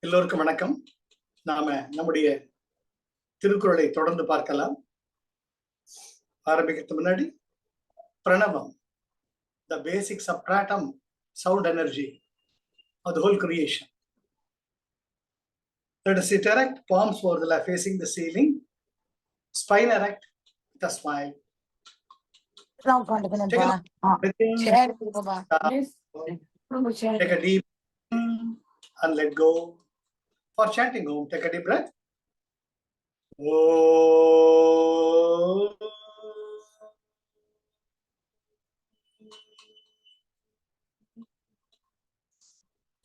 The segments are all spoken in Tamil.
எல்லோருக்கும் வணக்கம். நாம நம்முடைய திருக்குறளை தொடர்ந்து பார்க்கலாம். ஆரம்பிக்கிறதுக்கு முன்னாடி பிரணவம், the basic substratum sound energy of the whole creation. Let us sit erect, palms over the left facing the ceiling, spine erect with a smile. Take a deep and let go. For chanting Om, take a deep breath. Om.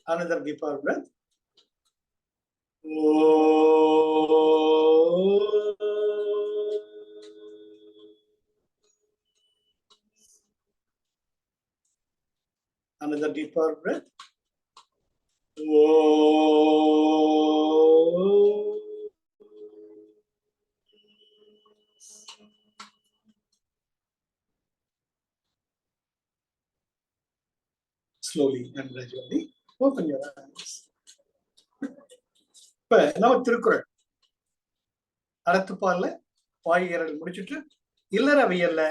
Another deeper breath. Om. Another deeper breath. Slowly and gradually open your eyes. இப்ப நம்ம திருக்குறள் அறத்துப்பால்ல பாயிரல் முடிச்சுட்டு இல்லறவியல்ல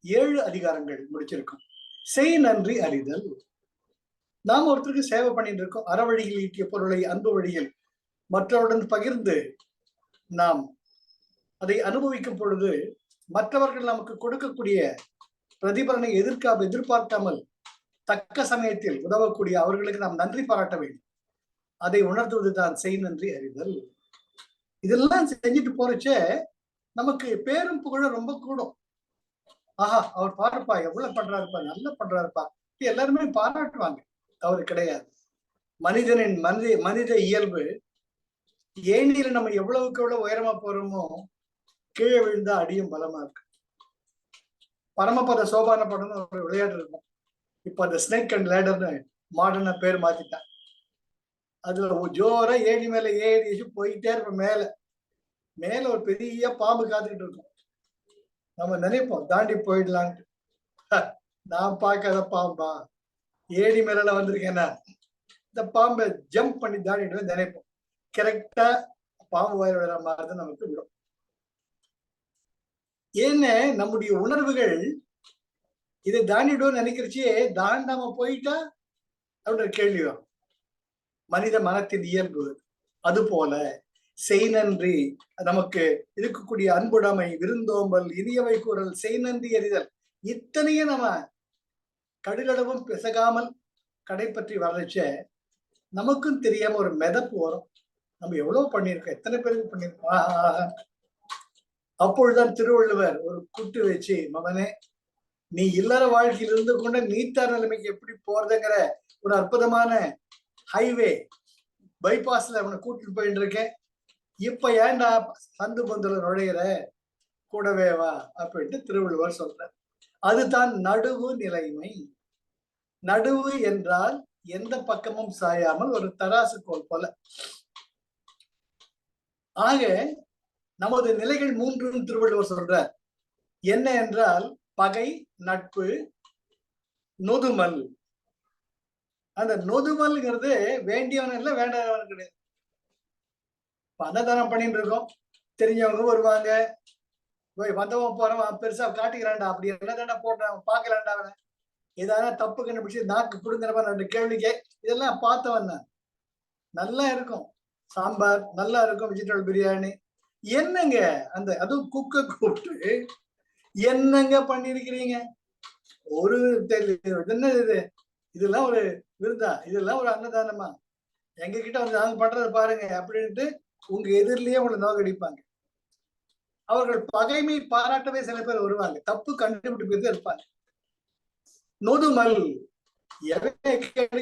7 அதிகாரங்கள் முடிச்சிருக்கோம். செய் நன்றி அறிதல். நாம் ஒருத்தருக்கு சேவை பண்ணிட்டு இருக்கோம். அறவழியில் ஈட்டிய பொருளை அன்பு வழியில் மற்றவருடன் பகிர்ந்து நாம் அதை அனுபவிக்கும் பொழுது மற்றவர்கள் நமக்கு கொடுக்கக்கூடிய பிரதிபலனை எதிர்பார்க்காமல் தக்க சமயத்தில் உதவக்கூடிய அவர்களுக்கு நாம் நன்றி பாராட்ட வேண்டும். அதை உணர்த்துவதுதான் செய் நன்றி அறிதல். இதெல்லாம் செஞ்சுட்டு போறச்சே நமக்கு பேரும் புகழும் ரொம்ப கூடும். ஆஹா, அவர் பாருப்பா, எவ்வளவு பண்றாருப்பா, நல்லா பண்றாருப்பா, எல்லாருமே பாராட்டுவாங்க. தவறு கிடையாது. மனிதனின் மனித இயல்பு, ஏணியில நம்ம எவ்வளவுக்கு எவ்வளவு உயரமா போறோமோ கீழே விழுந்தா அடியும் பலமா இருக்கு. பரமபத சோபான படம்னு ஒரு விளையாட்டு இருக்கும். இப்ப அந்த ஸ்னேக் அண்ட் லேடர்னு மாடர்னா பேர் மாத்திட்டான். அதுல ஜோரா ஏணி மேல ஏறி போயிட்டே இருப்போம். மேல ஒரு பெரிய பாம்பு காத்துக்கிட்டு இருக்கும். நம்ம நினைப்போம் தாண்டி போயிடலான்ட்டு. நான் பார்க்காத பாம்பா, ஏடி மேல வந்திருக்கேன்னா இந்த பாம்பை ஜம்ப் பண்ணி தாண்டிட்டு நினைப்போம். கரெக்டா பாம்பு வயிறு விடுற மாதிரி தான் நமக்கு விடும். ஏன்னு நம்முடைய உணர்வுகள் இதை தாண்டிடும் நினைக்கிறச்சே தாண்டாம போயிட்டா அப்படின்ற கேள்வி வரும். மனித மனத்தின் இயல்பு. அது போல செய் நன்றி, நமக்கு இருக்கக்கூடிய அன்புடைமை, விருந்தோம்பல், இனியவை கூறல், செய் நன்றி அறிதல், இத்தனையும் நம்ம கடுகளவும் பிசகாமல் கடைப்பற்றி வளர்ச்ச நமக்கும் தெரியாம ஒரு மிதப்பு வரும். நம்ம எவ்வளவு பண்ணியிருக்கோம், எத்தனை பேருக்கு பண்ணியிருக்கோம். அப்பொழுதுதான் திருவள்ளுவர் ஒரு குட்டு வச்சு, மகனே நீ இல்லற வாழ்க்கையில் இருந்து கொண்ட நீத்தார் நிலைமைக்கு எப்படி போறதுங்கிற ஒரு அற்புதமான ஹைவே பைபாஸ்ல அவனை கூட்டிட்டு போயிட்டு இருக்கேன். இப்ப ஏன்டா சந்து பந்துல நுழையிற, கூடவே வா அப்படின்ட்டு திருவள்ளுவர் சொல்றார். அதுதான் நடுவு நிலைமை. நடுவு என்றால் எந்த பக்கமும் சாயாமல் ஒரு தராசு கோல் போல. ஆக நமது நிலைகள் 3 திருவள்ளுவர் சொல்றார். என்ன என்றால் பகை, நட்பு, நொதுமல். அந்த நொதுமல்ங்கிறது வேண்டியவன் இல்லை, வேண்டாதவன் கிடையாது. அன்னதானம் பண்ணிட்டு இருக்கோம், தெரிஞ்சவங்க வருவாங்க, வந்தவன் போறவன் பெருசா காட்டிக்கிறான்டா, அப்படி என்னதான்டா போட்டான் பாக்கலான்டா, அவனை ஏதாவது தப்பு கண்டுபிடிச்சு நாக்கு புடுங்கிறவன் 2 கேள்விக்கு இதெல்லாம் பார்த்தவன் நான். நல்லா இருக்கும் சாம்பார், நல்லா இருக்கும் வெஜிடபிள் பிரியாணி. என்னங்க அந்த அதுவும் குக்க கூப்பிட்டு என்னங்க பண்ணிருக்கிறீங்க, ஒரு என்ன இது, இதெல்லாம் ஒரு விருதா, இதெல்லாம் ஒரு அன்னதானமா, எங்க கிட்ட வந்து நாங்க பண்றதை பாருங்க அப்படின்ட்டு உங்க எதிரிலேயே உங்களை நோக்கடிப்பாங்க. அவர்கள் பகைமை பாராட்டவே சில பேர் வருவாங்க, தப்பு கண்டுபிடிப்பது இருப்பாங்க. நொதுமல்,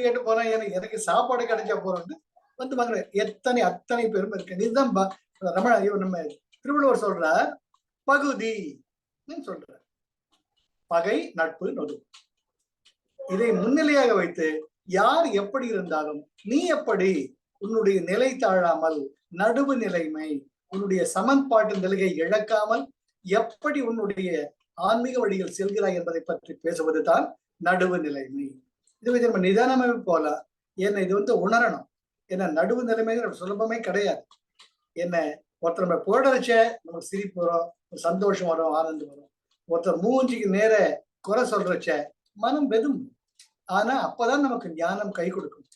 கேட்டு போறேன், எனக்கு சாப்பாடு கிடைச்சா போறோம்னு வந்து மகன் அத்தனை பெருமை இருக்கு. இதுதான் நம்ம திருவள்ளுவர் சொல்றார், பகுதி சொல்றார். பகை, நட்பு, நொது, இதை முன்னிலையாக வைத்து யார் எப்படி இருந்தாலும் நீ எப்படி உன்னுடைய நிலை தாழாமல், நடுவு நிலைமை, உன்னுடைய சமன்பாட்டு நிலையை இழக்காமல் எப்படி உன்னுடைய ஆன்மீக வழியில் செல்கிறாய் என்பதை பற்றி பேசுவதுதான் நடுவு நிலைமை. இது நம்ம நிதானமே போல. ஏன்னா இது உணரணும். ஏன்னா நடுவு நிலைமைங்கிற சுலபமே கிடையாது. என்ன, ஒருத்தர் நம்ம புகழச்ச நமக்கு சிரிப்பு வரும், சந்தோஷம் வரும், ஆனந்தம் வரும். ஒருத்தர் மூஞ்சிக்கு நேர குறை சொல்றச்ச மனம் வெதும். ஆனா அப்பதான் நமக்கு ஞானம் கை கொடுக்கும்.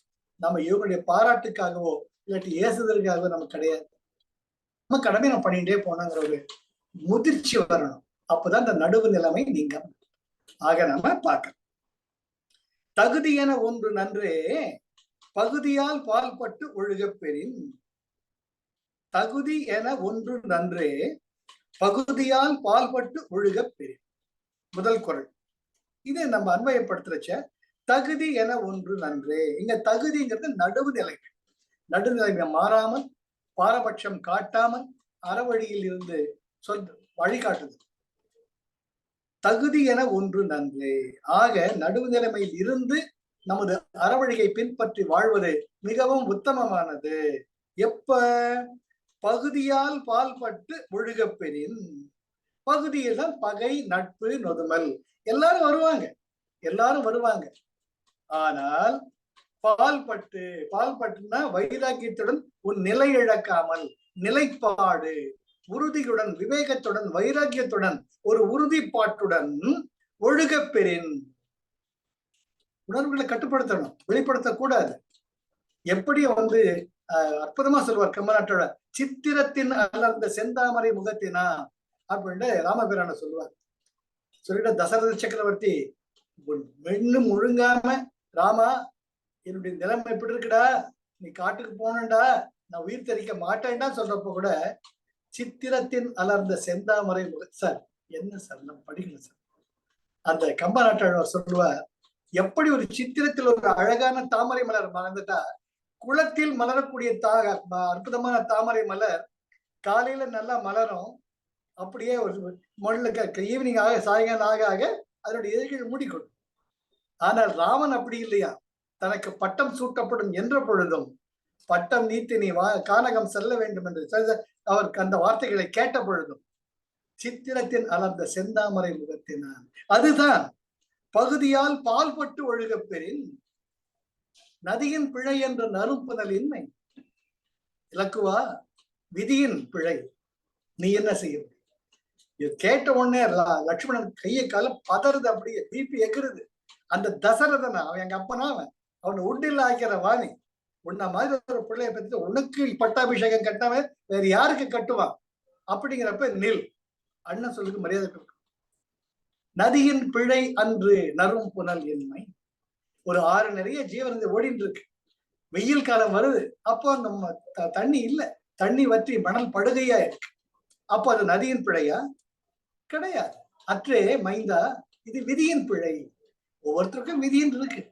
நம்ம இவங்களுடைய பாராட்டுக்காகவோ இல்லாட்டி ஏசுதலுக்காகவோ நமக்கு கிடையாது. நம்ம கடமை நம்ம பண்ணிட்டே போனோங்கிற ஒரு முதிர்ச்சி வரணும். அப்பதான் இந்த நடுவு நிலைமை நீங்க. ஆக நம்ம பார்க்கலாம். தகுதி என ஒன்று நன்றே பகுதியால் பால்பட்டு ஒழுகப் பெறின். தகுதி என ஒன்று நன்றே பகுதியால் பால்பட்டு ஒழுகப் பெறின். முதல் குறள். இதை நம்ம அன்வயப்படுத்துறச்ச தகுதி என ஒன்று நன்றே. இங்க தகுதிங்கிறது நடுவு நிலைமை. நடுநிலைமை மாறாமல், பாரபட்சம் காட்டாமல், அறவழியில் இருந்து வழிகாட்டுது. தகுதி என ஒன்று நன்றே. ஆக நடுவு நிலைமையில் இருந்து நமது அறவழியை பின்பற்றி வாழ்வது மிகவும் உத்தமமானது. எப்ப? பகுதியால் பால்பட்டு ஒழுகப் பெறின். பகுதியில பகை, நட்பு, நொதுமல் எல்லாரும் வருவாங்க. ஆனால் பால்பட்டுனா வைராக்கியத்துடன் உன் நிலை இழக்காமல், நிலைப்பாடு, உறுதியுடன், விவேகத்துடன், வைராக்கியத்துடன், ஒரு உறுதிப்பாட்டுடன் ஒழுகப் பெறின். உணர்வுகளை கட்டுப்படுத்தணும், வெளிப்படுத்தக்கூடாது. எப்படி அற்புதமா சொல்வார் கம்பநாட்டோட, சித்திரத்தின் அலர்ந்த செந்தாமரை முகத்தினா அப்படின்னு ராமபிரான சொல்லுவார். சொல்லிட்டு தசரத சக்கரவர்த்தி மென்னும் ஒழுங்காம, ராமா என்னுடைய நிலைமை எப்படி இருக்குடா, நீ காட்டுக்கு போனண்டா, நான் உயிர் தெரிக்க மாட்டேன்டா சொல்றப்ப கூட சித்திரத்தின் அலர்ந்த செந்தாமரை சார் என்ன சார் நம்ம படிக்கல சார். அந்த கம்ப நாட்டாளர் சொல்லுவார், எப்படி ஒரு சித்திரத்தில் ஒரு அழகான தாமரை மலர் மலர்ந்துட்டா, குளத்தில் மலரக்கூடிய அற்புதமான தாமரை மலர் காலையில நல்லா மலரும், அப்படியே ஒரு மொழலுக்கு ஈவினிங் ஆக, சாயங்காலம் ஆக ஆக அதனுடைய எதிர்கள் மூடிக்கொள்ளும். ஆனால் ராமன் அப்படி இல்லையா, தனக்கு பட்டம் சூட்டப்படும் என்ற பொழுதும் பட்டம் நீத்து நீ கானகம் செல்ல வேண்டும் என்று அவருக்கு அந்த வார்த்தைகளை கேட்ட பொழுதும் சித்திரத்தின் அலர்ந்த செந்தாமரை முகத்தினான். அதுதான் பகுதியால் பால்பட்டு ஒழுகப் பெறின். நதியின் பிழை என்ற நறுப்புதல் இன்மை. இலக்குவா விதியின் பிழை, நீ என்ன செய்ய முடியும்? இது கேட்ட உடனே லட்சுமணன் கையை கால பதறது, அப்படியே பிபி எகுறது. அந்த தசரதனா அவன் எங்க அப்பனா, அவன் உண்டில் ஆக்கிற வாணி, உன்ன மாதிரி ஒரு பிள்ளைய பத்தி உனக்கு பட்டாபிஷேகம் கட்டவன் வேற யாருக்கு கட்டுவான்? அப்படிங்கிறப்ப நில், அண்ணன் சொல்லுக்கு மரியாதை கொடுக்கும். நதியின் பிழை அன்று நறும் புனல் இன்மை. ஒரு ஆறு நிறைய ஜீவன் ஓடிட்டு இருக்கு, வெயில் காலம் வருது, அப்போ நம்ம தண்ணி இல்ல, தண்ணி வற்றி மணல் படுகையா இருக்கு. அப்போ அது நதியின் பிழையா? கிடையாது. அற்றே மைந்தா, இது விதியின் பிழை. ஒவ்வொருத்தருக்கும் விதியின் இருக்கு.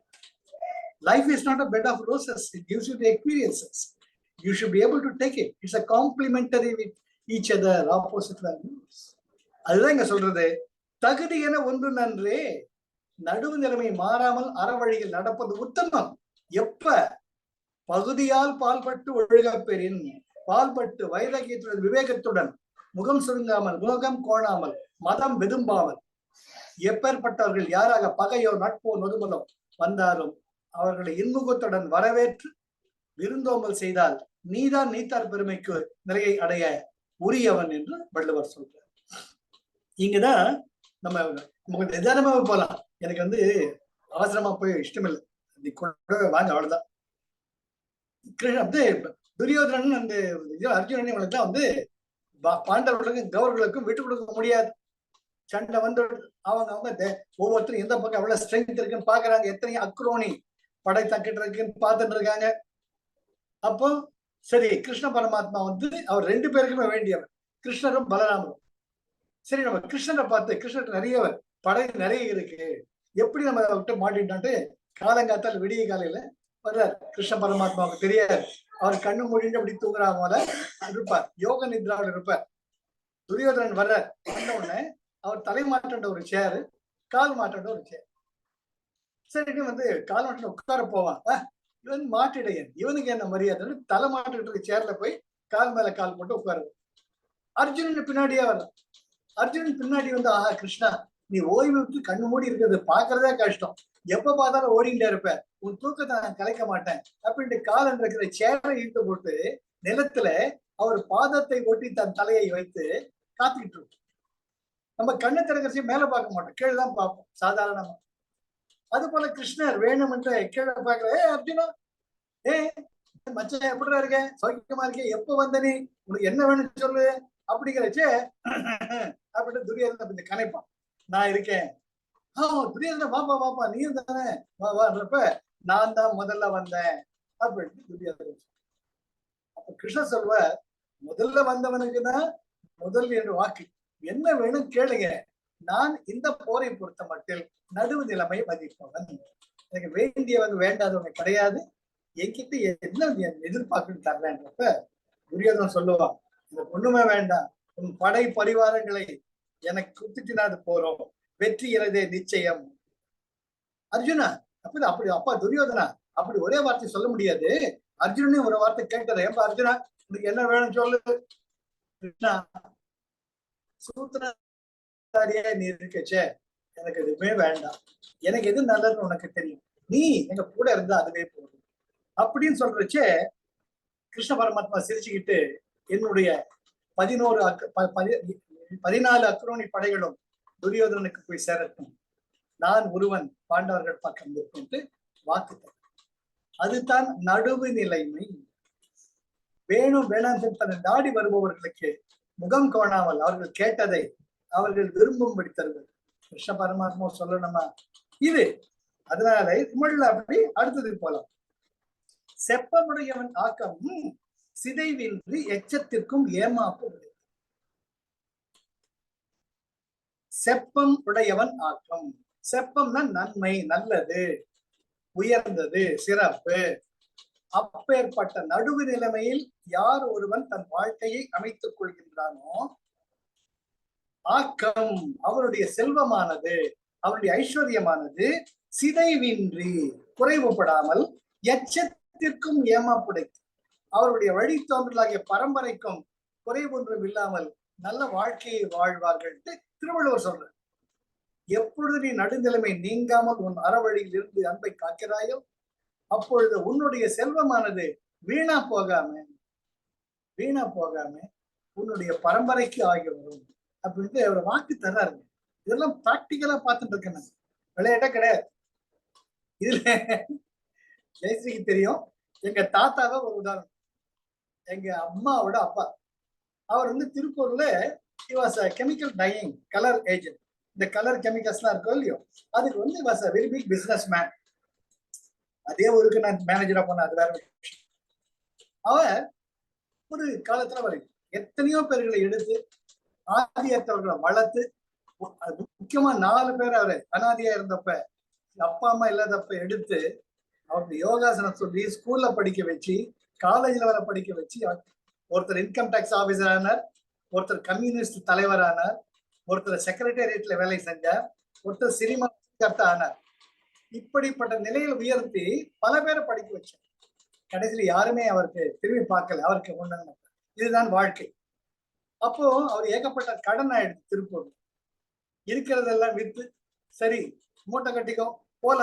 Life is not a bed of roses. It gives you the experiences. You should be able to take it. It's a complementary with each other, opposite values. அதுதான் இங்க சொல்றது. தகுதி என ஒன்று நன்றே, நடுவு நிலைமை மாறாமல் அறவழியில் நடப்பது உத்தமம். எப்ப? பகுதியால் பால்பட்டு ஒழுகப் பெறின். பால்பட்டு வைராக்கியத்துடன், விவேகத்துடன், முகம் சுருங்காமல், முகம் கோணாமல், மதம் வெதும்பாமல், எப்பேற்பட்டவர்கள் யாராக பகையோ நட்போ நொதுமலோ வந்தாலும் அவர்களை இன்முகத்துடன் வரவேற்று விருந்தோம்பல் செய்தால் நீதான் நீத்தார் பெருமைக்கு நிலையை அடைய உரியவன் என்று வள்ளுவர் சொல்றார். இங்கதான் நம்ம நமக்கு நிதானமாவே போலாம். எனக்கு அவசரமா போய் இஷ்டம் இல்லை, நீ கொண்டு வாங்க, அவ்வளவுதான். துரியோதனன் அர்ஜுனன் இவங்களுக்குலாம் பாண்டவர்களுக்கும் கௌரவர்களுக்கும் விட்டு கொடுக்க முடியாது. சண்டை அவங்க ஒவ்வொருத்தரும் எந்த பக்கம் எவ்வளவு ஸ்ட்ரென்த் இருக்குன்னு பாக்குறாங்க, எத்தனை அக்ரோனி படை தக்கிட்டு இருக்குன்னு பார்த்துட்டு இருக்காங்க. அப்போ சரி, கிருஷ்ண பரமாத்மா அவர் ரெண்டு பேருக்குமே வேண்டியவர், கிருஷ்ணரும் பலராமரும். சரி, நம்ம கிருஷ்ணரை பார்த்து, கிருஷ்ணர் நிறைய படை நிறைய இருக்கு, எப்படி நம்ம விட்டு மாட்டிட்டோன்ட்டு காலங்காத்தால் விடிய காலையில வர்றார். கிருஷ்ண பரமாத்மாவுக்கு தெரியாது, அவர் கண்ணு மூடிட்டு அப்படி தூங்குறா போல இருப்பார், யோக நித்ராவில் இருப்பார். துரியோதனன் வர்றார். வந்த உடனே அவர் தலை மாற்ற ஒரு சேரு, கால் மாற்ற ஒரு சேர். சரி, கால் மாற்ற உட்கார போவான். இவன் மாட்டிடையன், இவனுக்கு என்ன மரியாதை, தலை மாட்டிட்டு இருக்க சேர்ல போய் கால் மேல கால் போட்டு உட்காரு. அர்ஜுனன் பின்னாடியே வரலாம். அர்ஜுனன் பின்னாடி ஆஹா கிருஷ்ணா நீ ஓய்வு விட்டு கண்ணு மூடி இருக்கிறது பாக்குறதே கஷ்டம், எப்ப பார்த்தாலும் ஓடிட்டே இருப்ப, உன் தூக்கத்தை நான் கலைக்க மாட்டேன் அப்படின்ட்டு காலன் இருக்கிற சேரை இழுத்து போட்டு நிலத்துல அவர் பாதத்தை ஒட்டி தன் தலையை வைத்து காத்துக்கிட்டு இருக்கும். நம்ம கண்ணு திறக்கறச்சு மேல பார்க்க மாட்டோம், கீழே தான் பார்ப்போம் சாதாரணமா. அது போல கிருஷ்ணர் வேணும்ன்ற கீழே பார்க்கல, ஏ அர்ஜுனா, ஏ மச்சான் எப்படிடா இருக்க, சௌக்கியமா இருக்கே, எப்ப வந்த நீ, உனக்கு என்ன வேணும்னு சொல்லு அப்படிங்கிறச்சே அப்படின்னு துரியோதனை கொஞ்சம் கனைப்பான், நான் இருக்கேன். துரியோதனை வாப்பா வாப்பா நீயும் தானே வா வான்றப்ப நான் தான் முதல்ல வந்தேன் அப்படின்னு துரியோதனை. அப்ப கிருஷ்ணர் சொல்வ, முதல்ல வந்தவனுக்குதான் முதல் என்று வாக்கு, என்ன வேணும் கேளுங்க, நான் இந்த போரை பொறுத்த மட்டில் நடுவு நிலைமை மதிப்பவன், எனக்கு வேண்டியவங்க வேண்டாதவங்க கிடையாது, என்கிட்ட என்ன எதிர்பார்க்கணும் தரலன்றப்ப துரியோதனன் சொல்லுவான், இந்த ஒண்ணுமே வேண்டாம், உன் படை பரிவாரங்களை எனக்கு குத்துட்டினாது போறோம், வெற்றி எனதே நிச்சயம். அர்ஜுனா அப்படி அப்படி அப்பா துரியோதனா அப்படி ஒரே வார்த்தை சொல்ல முடியாது, அர்ஜுனனே ஒரு வார்த்தை கேட்டது, ஏப்பா அர்ஜுனா உனக்கு என்ன வேணும்னு சொல்லு. கிருஷ்ணா, சூத்திரதாரியா நீ இருக்கச்சே, எனக்கு எதுவுமே வேண்டாம், எனக்கு எது நல்லதுன்னு உனக்கு தெரியும், நீ எங்க கூட இருந்தா அதுவே போதும் அப்படின்னு சொல்றச்சே கிருஷ்ண பரமாத்மா சிரிச்சுக்கிட்டு, என்னுடைய 14 அக்ரோனி படைகளும் துரியோதனனுக்கு போய் சேரட்டும், நான் ஒருவன் பாண்டவர்கள் பக்கம் இருக்கும்ட்டு வாக்கு. அதுதான் நடுவு நிலைமை. வேணும் வேணாம் தன்னை நாடி வருபவர்களுக்கு முகம் கோணாமல் அவர்கள் கேட்டதை அவர்கள் விரும்பும்படி தருவது கிருஷ்ண பரமாத்மா சொல்லணுமா இது. அதனால தமிழ்ல அப்படி அடுத்தது போலாம். செப்பமுடையவன் ஆக்கம் சிதைவின்றி எச்சத்திற்கும் ஏமாப்பு உடையது. செப்பம் உடையவன் ஆக்கம், செப்பம்னா நன்மை, நல்லது, உயர்ந்தது, சிறப்பு. அப்பேற்பட்ட நடுவு நிலைமையில் யார் ஒருவன் தன் வாழ்க்கையை அமைத்துக் கொள்கின்றானோ, ஆக்கம் அவருடைய செல்வமானது, அவருடைய ஐஸ்வர்யமானது சிதைவின்றி குறைவுபடாமல் எச்சத்திற்கும் ஏமாப்புடைத்து அவருடைய வழித்தோன்றலாகிய பரம்பரைக்கும் குறைவொன்றும் இல்லாமல் நல்ல வாழ்க்கையை வாழ்வார்கள் திருவள்ளுவர் சொல்ற. எப்பொழுது நீ நடுநிலைமை நீங்காமல் உன் அறவழியில் இருந்து அன்பை காக்கிறாயோ, அப்பொழுது உன்னுடைய செல்வமானது வீணா போகாம உன்னுடைய பரம்பரைக்கு ஆகி வரும் அப்படின்ட்டு அவர் வாக்கு தர்றாருங்க. இதெல்லாம் பிராக்டிக்கலா பார்த்துட்டு இருக்கேன், விளையாட்டா கிடையாது. இதுல ஜெயஸ்ரீக்கு தெரியும், எங்க தாத்தாவை ஒரு உதாரணம். எங்க அம்மாவோட அப்பா அவர் திருப்பூர்ல கெமிக்கல் டையிங் கலர் ஏஜென்ட். இந்த கலர் கெமிக்கல்ஸ் எல்லாம் இருக்கும் இல்லையோ, அதுக்கு was very big business man. அதே ஊருக்கு நான் மேனேஜரா போனேன், அது வேற விஷயம். அவர் ஒரு காலத்துல வரைக்கும் எத்தனையோ பேர்களை எடுத்து ஆதியத்தவர்களை வளர்த்து, முக்கியமா 4 பேர் அவரு அனாதியா இருந்தப்ப, அப்பா அம்மா இல்லாதப்ப எடுத்து அவருக்கு யோகாசனம் சொல்லி ஸ்கூல்ல படிக்க வச்சு, காலேஜ்ல வர படிக்க வச்சு, ஒருத்தர் இன்கம் டாக்ஸ் ஆபீசர் ஆனார், ஒருத்தர் கம்யூனிஸ்ட் தலைவர் ஆனார், ஒருத்தர் செக்ரட்டேரியட்ல வேலை செஞ்சார், ஒருத்தர் சினிமா ஆனார். இப்படிப்பட்ட நிலையில் உயர்த்தி பல பேரை படிக்க வச்சார். கடைசியில் யாருமே அவருக்கு திரும்பி பார்க்கல, அவருக்கு ஒண்ணு. இதுதான் வாழ்க்கை. அப்போ அவர் ஏகப்பட்ட கடன் ஆயிடுச்சு. திருப்பூர் இருக்கிறதெல்லாம் வித்து, சரி மூட்டை கட்டிக்கோ போல,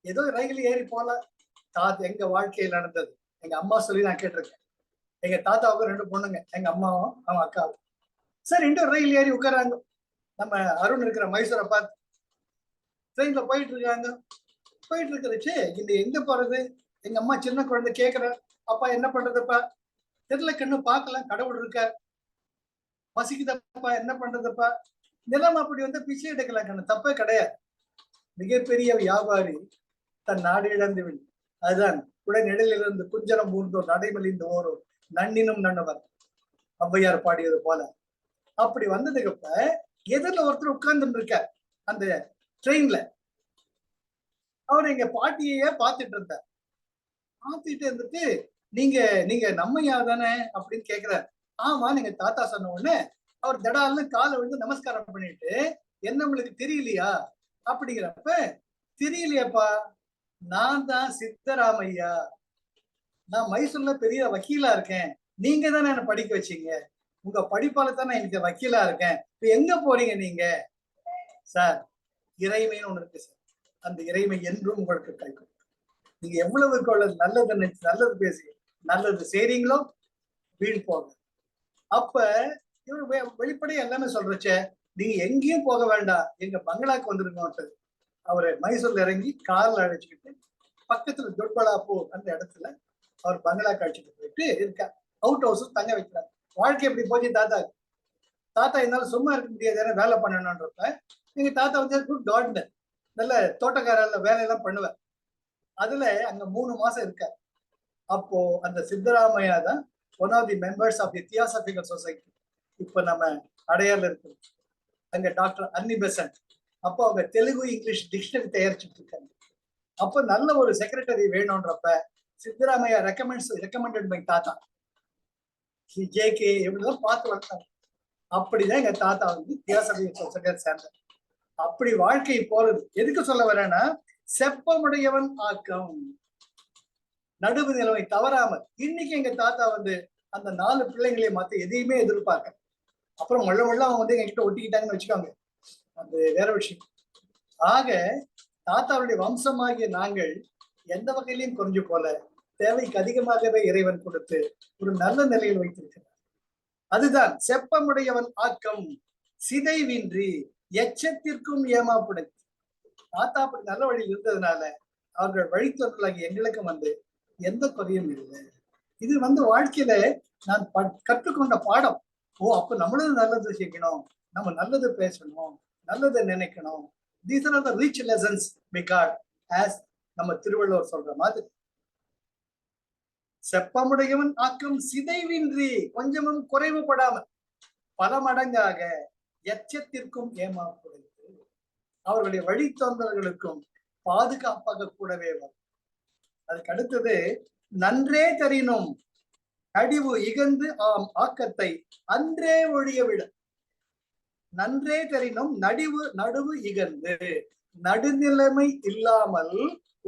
ஏதோ ரயில் ஏறி போல. எங்க வாழ்க்கையில் நடந்தது எங்க அம்மா சொல்லி நான் கேட்டிருக்கேன். எங்க தாத்தாவுக்கும் 2 பொண்ணுங்க, எங்க அம்மாவும் அவன் அக்காவும். சரி இன்னும் ரயில் ஏறி உட்காராங்க. நம்ம அருண் இருக்கிற மைசூரை பார்த்து ட்ரெயின்ல போயிட்டு இருக்காங்க. போயிட்டு இருக்கிறச்சு இந்த எங்க போறது, எங்க அம்மா சின்ன குழந்தை கேட்கிற, அப்பா என்ன பண்றதுப்பா, தெரியல கண்ணு பார்க்கலாம், கடவுள் இருக்க, பசிக்குதப்பா, என்ன பண்றதுப்பா. நிலம் அப்படி பிச்சை எடுக்கலாம் கண்ணு, தப்பே கிடையாது. மிகப்பெரிய வியாபாரி தன் நாடு இழந்து விடு, அதுதான் குடைநெடலிலிருந்து குஞ்சரம் ஊர்ந்தோர் நடைமலிந்து ஓரோர் நன்னினும் நண்ணுவர், ஔவையார் பாடியது போல. அப்படி வந்ததுக்கு எதிரில் ஒருத்தர் உட்கார்ந்து இருக்க அந்த ட்ரெயின்ல. அவர் எங்க பாட்டியே பார்த்துட்டு இருந்தார். பார்த்துட்டு இருந்துட்டு, நீங்க நம்மையா தானே அப்படின்னு கேக்குறாரு. ஆமா நீங்க தாத்தா சொன்ன உடனே அவர் தடால்னு காலை விழுந்து நமஸ்காரம் பண்ணிட்டு, என்ன உங்களுக்கு தெரியலையா அப்படிங்கிறப்ப, தெரியலையாப்பா, நான் தான் சித்தராமையா, நான் மைசூர்ல பெரிய வக்கீலா இருக்கேன், நீங்க தானே என்ன படிக்க வச்சீங்க, உங்க படிப்பால தான் நான் இன்னைக்கு வக்கீலா இருக்கேன், இப்ப எங்க போறீங்க நீங்க. சார் இறைமைன்னு ஒண்ணு இருக்கு சார். அந்த இறைமை என்றும் உங்களுக்கு கைக்கும். நீங்க எவ்வளவு நல்லது நினைச்சு நல்லது பேசி நல்லது செய்றீங்களோ வீடு போக. அப்ப இவரு வெளிப்படையா எல்லாமே சொல்றச்சே, நீங்க எங்கேயும் போக வேண்டாம், எங்க பங்களாக்கு வந்துருங்க. அவரை மைசூர்ல இறங்கி கார்ல அழைச்சுக்கிட்டு பக்கத்துல துர்பலாப்பூர் அந்த இடத்துல அவர் பங்களாக்கு அழைச்சிட்டு போயிட்டு இருக்கார். அவுட் ஹவுஸ் தங்க வைக்கிறார். வாழ்க்கை எப்படி போச்சு தாத்தா? தாத்தா இருந்தாலும் சும்மா இருக்க முடியாது, ஏன்னா வேலை பண்ணணும்ன்றப்ப எங்க தாத்தா வந்து குட் கார்டனர், நல்ல தோட்டக்காரர்ல வேலையெல்லாம் பண்ணுவார். அதுல அங்க 3 மாசம் இருக்கார். அப்போ அந்த சித்தராமையா தான் one of the members of the theosophical society. இப்ப நம்ம அடையாள இருக்கு அங்க டாக்டர் அன்னி பெசன்ட். அப்போ அவங்க தெலுங்கு இங்கிலீஷ் டிக்ஷனரி தயாரிச்சுட்டு இருக்காங்க. அப்போ நல்ல ஒரு செக்ரட்டரி வேணும்ன்றப்ப சித்தராமையா ரெக்கமெண்டட் பை தாத்தா ஜே.கே. எப்படிதான் பார்த்து வளர்த்தாங்க. அப்படிதான் எங்க தாத்தா வந்து தியோசாபிக்கல் சொசைட்டியை சேர்ந்தார். அப்படி வாழ்க்கை போறது எதுக்கு சொல்ல வரேன்னா, செப்பமுடையவன் ஆக்கம், நடுவு நிலைமை தவறாமல். இன்னைக்கு எங்க தாத்தா வந்து அந்த 4 பிள்ளைங்களை மத்த எதையுமே எதிர்பார்க்க, அப்புறம் மொள்ள அவங்க வந்து எங்ககிட்ட ஒட்டிக்கிட்டாங்கன்னு வச்சுக்கோங்க, அது வேற விஷயம். ஆக தாத்தாவுடைய வம்சமாகிய நாங்கள் எந்த வகையிலையும் குறைஞ்சு போல, தேவைக்கு அதிகமாகவே இறைவன் கொடுத்து ஒரு நல்ல நிலையில் வைத்திருக்கிறார். அதுதான் செப்பமுடையவன் ஆக்கம் சிதைவின்றி எச்சத்திற்கும் ஏமாப்புடைத்து. தாத்தா அப்படி நல்ல வழியில் இருந்ததுனால அவர்கள் வழித்தொடர்களாகி எங்களுக்கும் வந்து எந்த குறையும் இல்லை. இது வந்து வாழ்க்கையில நான் கற்றுக்கொண்ட பாடம். ஓ, அப்ப நம்மளும் நல்லது செய்யணும், நம்ம நல்லது பேசணும், நல்லதை நினைக்கணும். These are the rich lessons we got, as நம்ம திருவள்ளுவர் சொல்ற மாதிரி. செப்பமுடையவன் ஆக்கம் சிதைவின்றி, கொஞ்சமும் குறைவுபடாமல் பல மடங்காக எச்சத்திற்கும் ஏமாப்புடைத்து அவர்களுடைய வழித்தொண்டர்களுக்கும் பாதுகாப்பாக கூடவே வரும். அதுக்கு அடுத்தது நன்றே தரினும் நடிவு இகந்து ஆம் ஆக்கத்தை அன்றே ஒழிய விட. நன்றே தரினும் நடுவு இகந்து, நடுநிலைமை இல்லாமல்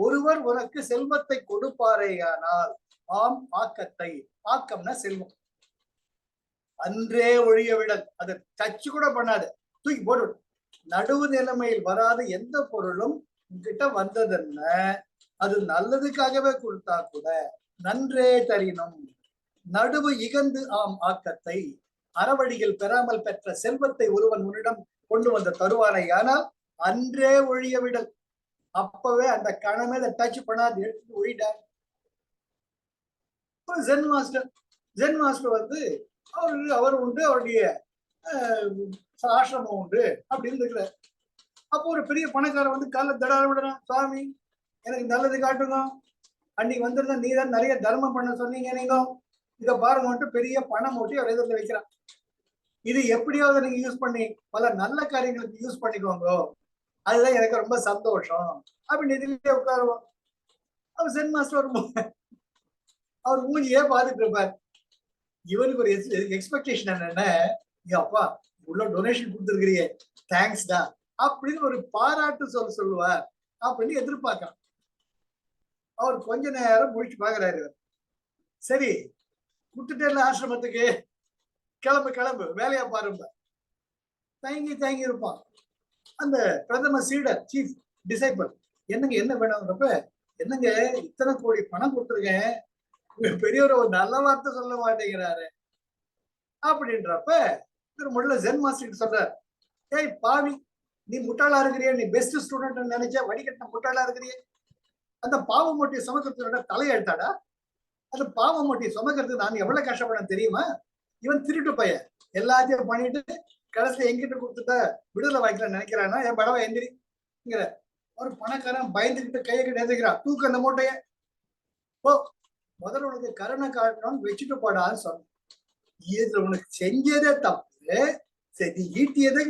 ஒருவர் உனக்கு செல்வத்தை கொடுப்பாரேயானால் ஆம் ஆக்கத்தை, ஆக்கம்னா செல்வம், அன்றே ஒழிய விடல், அதை டச்சு கூட பண்ணாது, தூக்கி போடு. நடுவு நிலைமையில் வராத எந்த பொருளும் உங்ககிட்ட வந்ததென்ன, அது நல்லதுக்காகவே கொடுத்தா கூட நன்றே தரினும் நடுவு இகந்து ஆம் ஆக்கத்தை, அறவழியில் பெறாமல் பெற்ற செல்வத்தை ஒருவன் உன்னிடம் கொண்டு வந்த தருவானை, ஆனால் அன்றே ஒழிய விடல், அப்பவே அந்த கணமே அதை டச் பண்ணாது, எடுத்துட்டு ஒழிட்டார். ஜென் மாஸ்டர் வந்து அவர் உண்டு, அவருடைய ஆசிரமம் உண்டு அப்படின்னு இருக்கிறார். அப்போ ஒரு பெரிய பணக்காரன் வந்து கால தடார விடுறான், சுவாமி எனக்கு நல்லது காட்டுங்க, அன்னைக்கு வந்திருந்தா நீ தான் நிறைய தர்மம் பண்ண சொன்னீங்க, நீங்க இதை பாருங்க, பெரிய பணம் ஓட்டி அவர் எதிர்த்து வைக்கிறான். இது எப்படியாவது நீங்க யூஸ் பண்ணி பல நல்ல காரியங்களுக்கு யூஸ் பண்ணிக்கோங்க, அதுதான் எனக்கு ரொம்ப சந்தோஷம் அப்படின்னு எதிரிலே உட்காருவோம். அவர் சென் மாஸ்டர் அவர் மூஞ்சியே பார்த்துட்டு இருப்பார். இவனுக்கு ஒரு எக்ஸ்பெக்டேஷன் என்னன்னா, அப்பா உள்ள டொனேஷன் கொடுத்துருக்கிறியே, தேங்க்ஸ் டா அப்படின்னு ஒரு பாராட்டு சொல்லுவார் அப்படின்னு எதிர்பார்க்கலாம். அவர் கொஞ்ச நேரம் முடிச்சு பாக்குறாரு. சரி, குட்டுட்டேல ஆசிரமத்துக்கு கிளம்பு வேலையா பாருங்க. தயங்கி இருப்பான். அந்த பிரதம சீடர், சீஃப் டிசைபிள், என்னங்க என்ன வேணும்ன்றப்ப, என்னங்க இத்தனை கோடி பணம் கொடுத்துருக்கேன், பெரியவர் ஒரு நல்ல வார்த்தை சொல்ல மாட்டேங்கிறாரு அப்படின்றப்ப முதல்ல ஜென் மாஸ்டர் சொல்றாரு, ஏய் பாவி, நீ முட்டாளா இருக்கிறிய, நீ பெஸ்ட் ஸ்டூடெண்ட் நினைச்சா வடிகட்ட முட்டாளா இருக்கிறிய, அந்த பாவ மூட்டையை சுமக்கிறதோட தலையெழுத்தாடா, அந்த பாவ மூட்டையை சுமக்கிறதுக்கு நான் எவ்வளவு கஷ்டப்பட தெரியுமா? இவன் திருட்டு பையன், எல்லாத்தையும் பண்ணிட்டு கடைசியில எங்கிட்ட கொடுத்துட்ட விடுதலை வாய்க்கல நினைக்கிறான்னா, என் படவா எந்திரிங்கிற ஒரு பணக்காரன் பயந்துகிட்டு கையை கிட்ட எதிர்க்கிறான், தூக்கு அந்த மூட்டைய போ, முதல்ல உனக்கு கருணை காட்டணும்னு வச்சுட்டு போடான்னு சொன்ன. இதுல உனக்கு செஞ்சதே தப்பு, சரி ஈட்டியதை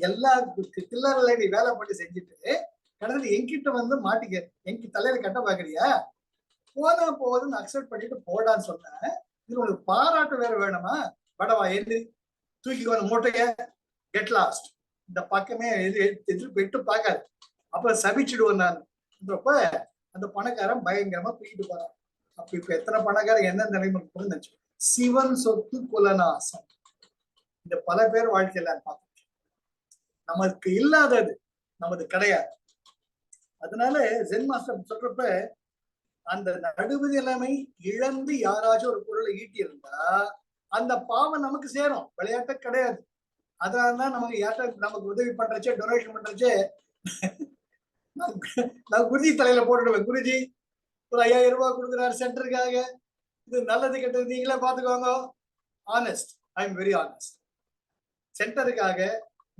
எல்லா கில்லர்ல நீ வேலை பண்ணி செஞ்சுட்டு கடைசியில் என்கிட்ட வந்து மாட்டிக்க, எங்க தலையில கட்ட பாக்குறியா, போதுன்னு அக்செப்ட் பண்ணிட்டு போடான்னு சொன்னேன். இது உனக்கு பாராட்டு வேற வேணுமா? படவா எந்திரி, தூக்கி வந்து மூட்டைய, கெட் லாஸ்ட், இந்த பக்கமே எதிர்ப்பு விட்டு பார்க்காது, அப்புறம் சபிச்சுடுவேன் நான். அந்த பணக்காரன் பயங்கரமா தூக்கிட்டு போறான். அப்ப இப்ப எத்தனை பணக்காரன் என்ன நிலைமை புரிஞ்சு, சிவன் சொத்து குலநாசம், இந்த பல பேர் வாழ்க்கையில பார்த்து நமக்கு இல்லாதது நமது கிடையாது. அதனால ஜென் மாஸ்டர் சொல்றப்ப அந்த நடுவு நிலைமை இழந்து யாராச்சும் ஒரு பொருளை ஈட்டி இருந்தா அந்த பாவம் நமக்கு சேரும், விளையாட்ட கிடையாது. அதனாலதான் நமக்கு யார்ட்ட நமக்கு உதவி பண்றச்சே, டொனேஷன் பண்றச்சே நான் குருஜி தலையில போட்டுடுவேன். குருஜி ஒரு 5000 ரூபாய் கொடுக்குறாரு சென்டருக்காக, இது நல்லது கெட்டது நீங்களே பாத்துக்கோங்க. Honest, I am very honest. சென்டருக்காக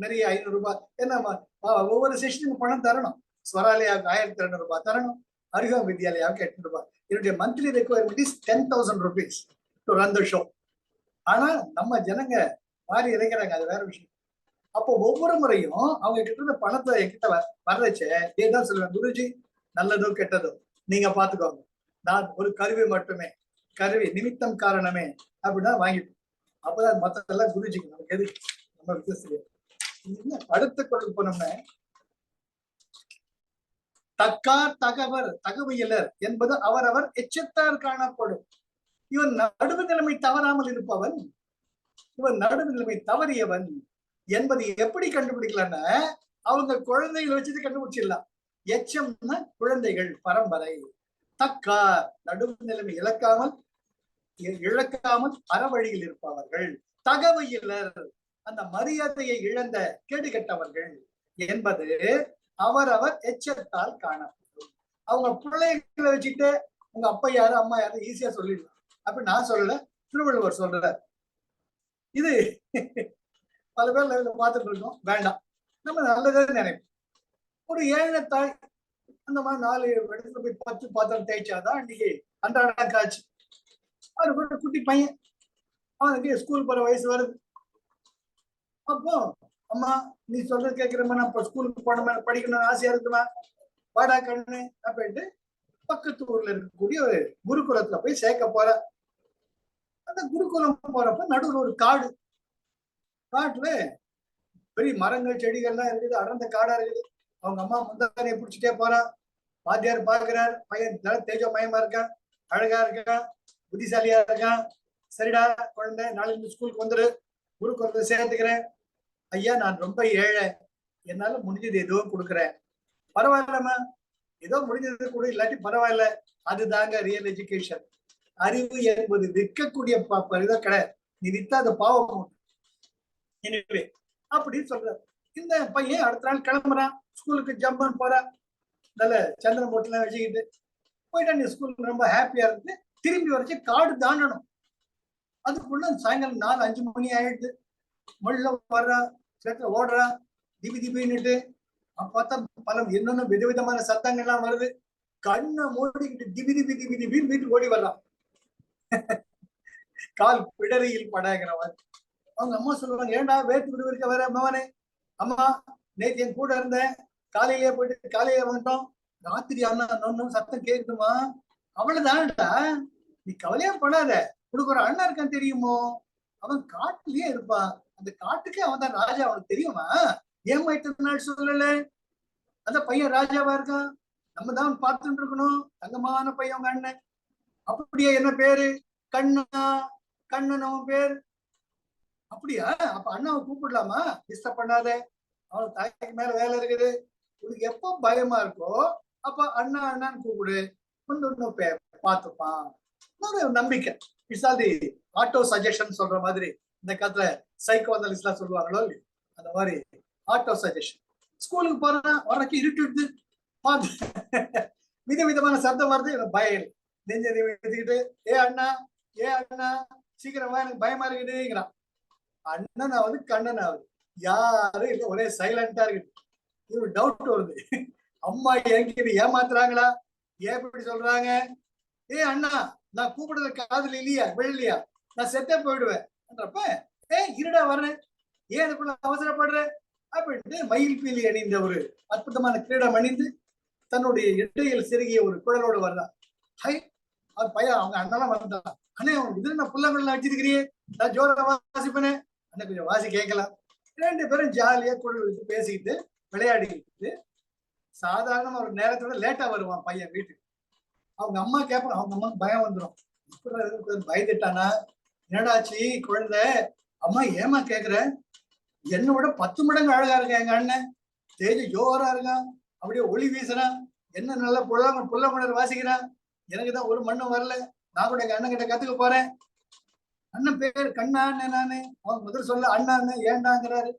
நிறைய 500 ரூபாய், ஏன்னா ஒவ்வொரு செஷனுக்கு பணம் தரணும். ஸ்வராலயாவுக்கு 1200 ரூபாய் தரணும், அருகம் வித்யாலயாவுக்கு 800 ரூபாய். என்னுடைய monthly requirement is 10,000 rupees to run the show. ஆனா நம்ம ஜனங்க மாறி இறைக்கிறாங்க, அது வேற விஷயம். அப்போ ஒவ்வொரு முறையும் அவங்க கிட்ட இருந்த பணத்தை என்கிட்ட வர்றச்ச ஏதான் சொல்லுவேன், குருஜி நல்லதோ கெட்டதோ நீங்க பாத்துக்கோங்க, நான் ஒரு கருவி மட்டுமே, கருவி நிமித்தம் காரணமே அப்படின்னா வாங்கிப்போம். அப்பதான் மத்தெல்லாம் குருஜிக்கு நமக்கு எது நம்ம வித்தியாசம். அடுத்த கொண்டு போனோம்னா தக்கார் தகவர் தகவையலர் என்பது அவரவர் எச்சத்தார் காணப்படும். இவன் நடுவு நிலைமை தவறாமல் இருப்பவன், இவன் நடுவு நிலைமை தவறியவன் என்பது எப்படி கண்டுபிடிக்கலன்னா அவங்க குழந்தைகளை வச்சுட்டு கண்டுபிடிச்சிடலாம். எச்சம்னா குழந்தைகள் பரம்பரை. தக்கார் நடுவு நிலைமை இழக்காமல் அறவழியில் இருப்பவர்கள். தகவையிலர் அந்த மரியாதையை இழந்த கேடு கெட்டவர்கள் என்பது அவரவர் எச்சத்தால் காணப்படும். அவங்க பிள்ளைகளை வச்சுட்டு உங்க அப்பா யாரு அம்மா யாரு ஈஸியா சொல்லிடலாம். அப்ப நான் சொல்லல, திருவள்ளுவர் சொல்றார். இது பல பேர் பார்த்துட்டு இருக்கோம், வேண்டாம். நம்ம நல்லதே நினைப்போம். ஒரு ஏழை தாய் அந்த மாதிரி 4 இடத்துல போய் 10 பாத்திரம் தேய்ச்சாதான் இன்னைக்கு அன்றாட காட்சி. அவரு கூட குட்டி பையன், அவனுக்கு ஸ்கூல் போற வயசு வருது. அப்போ அம்மா நீ சொல்றது கேட்கிறமா, நான் இப்ப ஸ்கூலுக்கு போனோமே, படிக்கணும்னு ஆசையா இருக்குமா, வாடா கண்ணு அப்படின்ட்டு பக்கத்து ஊர்ல இருக்கக்கூடிய ஒரு குருகுலத்துல போய் சேர்க்க போற. அந்த குருகுலம் போறப்ப நடுவில் ஒரு காடு, காட்டுல பெரிய மரங்கள் செடிகள்லாம் இருக்குது, அடர்ந்த காடா இருக்குது. அவங்க அம்மா முந்தானையை பிடிச்சிட்டே போறா. வாத்தியார் பாக்குறார், பையன் தேஜமயமா இருக்கான், அழகா இருக்கான், புத்திசாலியா இருக்கான். சரிடா குழந்தை, நாளைக்கு ஸ்கூலுக்கு வந்துரு, குருகுலத்தை சேர்த்துக்கிறேன். ஐயா நான் ரொம்ப ஏழை, என்னால முடிஞ்சது ஏதோ கொடுக்குறேன். பரவாயில்லம்மா, ஏதோ முடிஞ்சது கூட, இல்லாட்டி பரவாயில்ல. அதுதாங்க ரியல் எஜுகேஷன். அறிவு என்பது விற்கக்கூடிய இதான் கிடையாது. நீ வித்தா அது பாவம். எனவே அப்படின்னு சொல்ற. இந்த பையன் அடுத்த நாள் கிளம்புறான், ஸ்கூலுக்கு ஜம்பன் போறான், நல்ல சந்திரன் போட்டுலாம் வச்சுக்கிட்டு போயிட்டா. நீ ஸ்கூலுக்கு ரொம்ப ஹாப்பியா இருந்து திரும்பி வரைச்சு காடு தாண்டணும். அதுக்குள்ள சாயங்காலம் 4-5 மணி ஆயிடுது. முள்ள வர்றான், சேத்துல ஓடுறான், திபி திபின்னுட்டு. பார்த்தா பல என்னென்ன விதவிதமான சத்தங்கள்லாம் வருது. கண்ணை மூடிக்கிட்டு திபி திபி திபி திபின்னு வீட்டுக்கு ஓடி வர்றான். கால் பிடரியில் படாகிறவன். அவங்க அம்மா சொல்லுவாங்க, ஏண்டா வேட்டு விடுவிருக்க வர மகனே? அம்மா நேற்று என் கூட இருந்தேன், காலையிலேயே போயிட்டு காலையில வந்துட்டோம், ராத்திரி அண்ணா நொன்னும் சத்தம் கேட்குமா? அவ்வளவுதான்டா, நீ கவலையா படாத, உனக்கு ஒரு அண்ணன் இருக்கான்னு தெரியுமோ? அவன் காட்டுலயே இருப்பான், அந்த காட்டுக்கே அவன் தான் ராஜா, அவனுக்கு தெரியுமா? ஏமா இத்தனை நாள் சொல்லல? அந்த பையன் ராஜாவா இருக்கான், நம்ம தான் பார்த்துட்டு இருக்கணும். தங்கமான பையன் உங்க அண்ணன். அப்படியா? என்ன பேரு? கண்ணா. கண்ணன் அவன் பேர். அப்படியா? அப்ப அண்ணாவை கூப்பிடலாமா? டிஸ்டர்ப் பண்ணாத, அவனுக்கு தாய்க்கு மேல வேலை இருக்குது. உனக்கு எப்போ பயமா இருக்கோ அப்ப அண்ணா அண்ணான்னு கூப்பிடு, இன்னும் பார்த்துப்பான். நம்பிக்கை. It's all the auto suggestion சொல்ற மாதிரி இந்த காலத்துல சைக்கோ அனலிஸ்ட்லாம் சொல்லுவாங்களோ, அந்த மாதிரி ஆட்டோ சஜஷன். ஸ்கூலுக்கு போறா, உனக்கு இருட்டு விதவிதமான சப்தம் வருது, எனக்கு பயம். நெஞ்சதை எடுத்துக்கிட்டு ஏ அண்ணா, ஏ அண்ணா சீக்கிரமா எனக்கு பயமா இருக்குதுங்கிறான். அண்ணனாவது கண்ணனாவது யாரும் இல்லை, ஒரே சைலண்டா இருக்கு. இது டவுட் வருது, அம்மா என்கிட்ட ஏமாத்துறாங்களா, ஏன் இப்படி சொல்றாங்க? ஏ அண்ணா, நான் கூப்பிடுறது காதுல இல்லையா, விழலையா, நான் செத்தே போயிடுவேன். இருடா வர்றேன், ஏன் அதுக்குள்ள அவசரப்படுற அப்படின்ட்டு மயில் பீலி அணிந்த ஒரு அற்புதமான கிரீடம் அணிந்து தன்னுடைய இடையில் சிறுகிய ஒரு குழலோடு வர்றான். ஹை, அவர் பையன் அவங்க அண்ணெல்லாம் வந்தான். அண்ணே இது நான் புள்ளங்கள்லாம் வச்சிருக்கிறியே, நான் ஜோர வாசிப்பேனே. அண்ணன் கொஞ்சம் வாசி கேட்கலாம். 2 பேரும் ஜாலியா குழல் வச்சு பேசிக்கிட்டு விளையாடிக்கிட்டு. சாதாரண ஒரு நேரத்தோட லேட்டா வருவான் பையன் வீட்டுக்கு. அவங்க அம்மா கேட்பான், அவங்க அம்மாவுக்கு பயம் வந்துடும். இப்ப பயந்துட்டானா, என்னடாச்சு குழந்தை, அம்மா ஏமா கேக்குற? என்னை விட 10 மடங்கு அழகா இருக்கான் எங்க அண்ணன். தேஜ ஜோரா இருக்கான், அப்படியே ஒளி வீசுறான், என்ன நல்லா புள்ள மலர் வாசிக்கிறான். எனக்கு தான் ஒரு மண்ணும் வரல. நான் கூட எங்க அண்ணன் கிட்ட கத்துக்க போறேன். அண்ணன் பேர் கண்ணான்னு நானு. அவன் முதல் சொல்ல அண்ணான்னு ஏண்டாங்கிறாரு.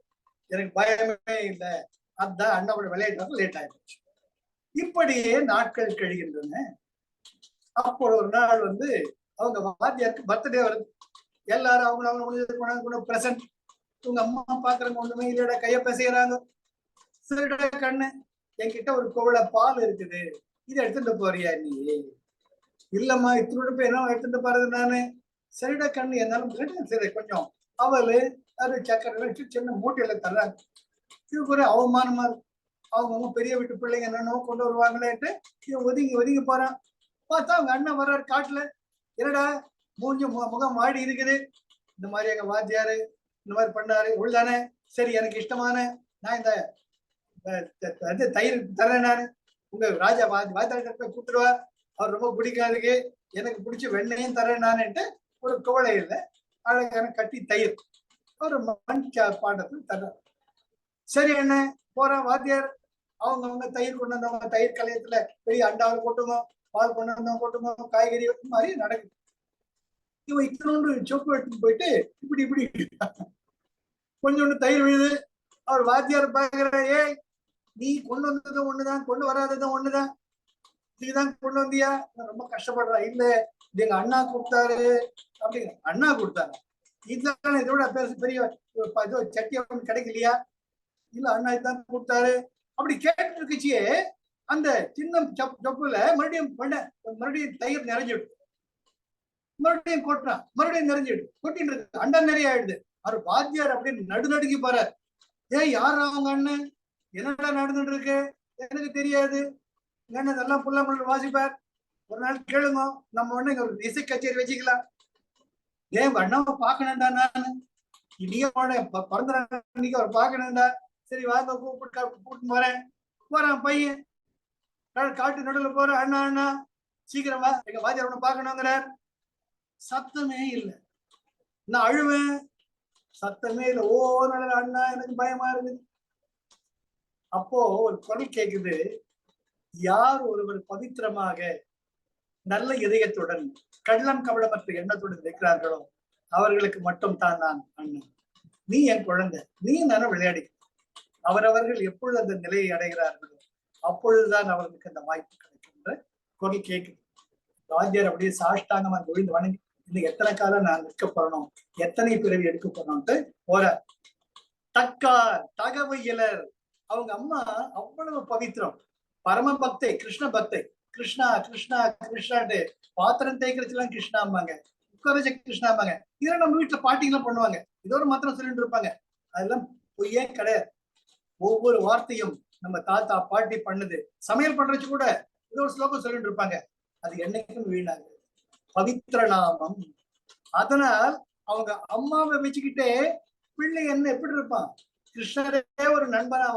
எனக்கு பயமே இல்லை. அதுதான் அண்ணாவோட விளையாட்டு லேட் ஆயிடுச்சு. இப்படியே நாட்கள் கழிகின்றன. அப்போ ஒரு நாள் அவங்க வாத்தியாருக்கு பர்த்டே வருது. எல்லாரும் அவங்க பிரசன்ட். உங்க அம்மா பாக்குறவங்க ஒண்ணுமே இல்லடா, கைய பேசுகிறாங்க. சரிடா கண்ணு, என்கிட்ட ஒரு குவளை பால் இருக்குது, இதை எடுத்துட்டு போறியா நீ? இல்லம்மா, இத்தனோட போய் என்ன எடுத்துட்டு போறது நானு. சரிடா கண்ணு, என்னாலும் சரி கொஞ்சம் அவளு அது சக்கரை வச்சு சின்ன மூட்டையில தர்றாங்க. இதுக்கு ஒரு அவமானமா இருக்கு. அவங்க பெரிய வீட்டு பிள்ளைங்க என்னென்னோ கொண்டு வருவாங்களேன்ட்டு இவன் ஒதுங்கி ஒதுங்கி போறான். பார்த்தா அவங்க அண்ணன் வர்றாரு காட்டுல. என்னடா மூஞ்சி முகம் மாடி இருக்குது, இந்த மாதிரி எங்க வாத்தியாரு இந்த மாதிரி பண்ணாரு உள்ளதானே, சரி எனக்கு இஷ்டமான நான் இந்த தயிர் தரேன், நான் உங்க ராஜா வாத்தியார்கிட்ட போய் கூப்பிடுவா, அவர் ரொம்ப பிடிக்காதுக்கு, எனக்கு பிடிச்ச வெண்ணையும் தரேன் நான்ட்டு ஒரு குவளையில அழகான கட்டி தயிர் ஒரு மண் பாண்டத்தில் தர்றாரு. சரி என்ன போறான் வாத்தியார். அவங்க தயிர் கொண்டு வந்தவங்க தயிர் கலையத்துல பெரிய அண்டாவில் கொட்டுமோ, பால் கொண்டு வந்தவங்க கொட்டுமோ, காய்கறி மாதிரி நடக்குது. இவன் இத்தனோண்டு சொப்பு எடுத்துட்டு போயிட்டு இப்படி இப்படி கொஞ்சோண்டு தயிர் விழுது. அவர் வாத்தியார் பாக்குற, ஏய் நீ கொண்டு வந்ததும் ஒண்ணுதான், கொண்டு வராததும் ஒண்ணுதான், இதுதான் கொண்டு வந்தியா? ரொம்ப கஷ்டப்படுறா. இல்ல இது எங்க அண்ணா கொடுத்தாரு அப்படிங்கிற. அண்ணா கொடுத்தாரு, இதுதான் இதோட பெரிய சட்டி ஒன்று கிடைக்கலையா? இல்ல அண்ணா இதுதான் கொடுத்தாரு. அப்படி கேட்டு இருக்குச்சியே அந்த சின்ன சொப்புல மறுபடியும் தயிர் நிறைஞ்சிடு, மறுபடியும் கொட்டுறான், மறுபடியும் நிறைஞ்சிடு, கொட்டிட்டு இருக்கு, அண்டா நிறைய ஆயிடுது. அவர் வாத்தியார் அப்படின்னு நடுநடுங்கி போறார். ஏன் யார் அவங்க அண்ணன், என்னடா நடந்துட்டு இருக்கு, எனக்கு தெரியாது. அண்ணன் இதெல்லாம் புல்லாமல் வாசிப்பார், ஒரு நாள் கேளுங்க, நம்ம ஒண்ணு இங்க ஒரு இசை கச்சேரி வச்சுக்கலாம். ஏன் அண்ணாவை பார்க்கணும்டா, நான் நீங்க பிறந்த அன்னைக்கு அவர் பார்க்கணும்டா. சரி வாங்க கூப்பிட்டு போறேன் பையன் காட்டு நடுவில் போற. அண்ணா அண்ணா சீக்கிரம் வா, எங்க வாத்தியார் ஒண்ணு பார்க்கணுங்கிறார். சத்தமே இல்லை. நான் அழுவேன், சத்தமே இல்லை. ஓ நல்ல அண்ணா, எனக்கு பயமா இருக்குது. அப்போ ஒரு குரல் கேக்குது, யார் ஒருவர் பவித்திரமாக நல்ல இதயத்துடன் கள்ளம் கவலமற்ற எண்ணத்துடன் இருக்கிறார்களோ அவர்களுக்கு மட்டும் தான் நான் அண்ணன். நீ என் குழந்தை, நீ நானும் விளையாடி. அவரவர்கள் எப்பொழுது அந்த நிலையை அடைகிறார்களோ அப்பொழுதுதான் அவர்களுக்கு அந்த வாய்ப்பு கிடைக்கின்ற குரல் கேட்குது. வாத்தியார் அப்படியே சாஷ்டாங்கமா தொழில் வணங்கி, இன்னும் எத்தனை காலம் நான் நிற்க போறணும், எத்தனை பிறவி எடுக்க போறோம்ட்டு போற. தக்கார் தகவையலர், அவங்க அம்மா அவ்வளவு பவித்திரம், பரம பக்தை, கிருஷ்ண பக்தை. கிருஷ்ணா கிருஷ்ணா கிருஷ்ணாட்டு பாத்திரம் தேய்க்கிறதுலாம் கிருஷ்ணாம்பாங்க, உட்கார கிருஷ்ணாம்பாங்க. இதெல்லாம் நம்ம வீட்டுல பாட்டிங்கெல்லாம் பண்ணுவாங்க, இதோட மாத்திரம் சொல்லிட்டு இருப்பாங்க. அதெல்லாம் பொய்யே கிடையாது. ஒவ்வொரு வார்த்தையும் நம்ம தாத்தா பாட்டி பண்ணது. சமையல் பண்றச்சு கூட ஏதோ ஒரு ஸ்லோகம் சொல்லிட்டு இருப்பாங்க. அது என்னைக்கும் வீணாங்க, பவித்திர நாமம். அதனால் அவங்க அம்மாவை வச்சுக்கிட்டே பிள்ளை என்ன எப்படி இருப்பான், கிருஷ்ணரே ஒரு நண்பனா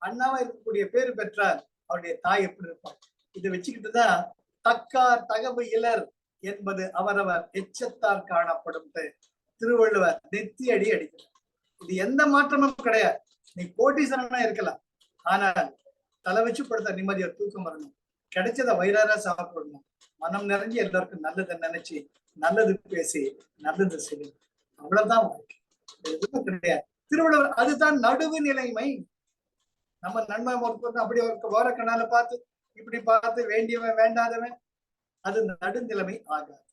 அண்ணாவா இருக்கக்கூடிய பேரு பெற்றார், அவருடைய தாய் எப்படி இருப்பார். இதை வச்சுக்கிட்டுதான் தக்கார் தகவு இலர் என்பது அவரவர் எச்சத்தார் காணப்படும் திருவள்ளுவர் நெத்தி அடி அடிக்கிறார். இது எந்த மாற்றமும் கிடையாது. நீ கோட்டீஸ்வரனா இருக்கலாம், ஆனால் தலை வச்சு படுத்த நிம்மதியா தூக்கம் வரணும், கிடைச்சத வயிறாரா சாப்பிடணும், மனம் நிறைஞ்சு எல்லாருக்கும் நல்லதை நினைச்சு நல்லது பேசி நல்லது செய்யணும். அவ்வளவுதான் வாழ்க்கை, எதுவும் கிடையாது. திருவள்ளுவர் அதுதான் நடுவு நிலைமை. நம்ம நண்பன் அப்படி ஓர கண்ணால பார்த்து இப்படி பார்த்து வேண்டியவன் வேண்டாதவன், அது நடுநிலைமை ஆகாது.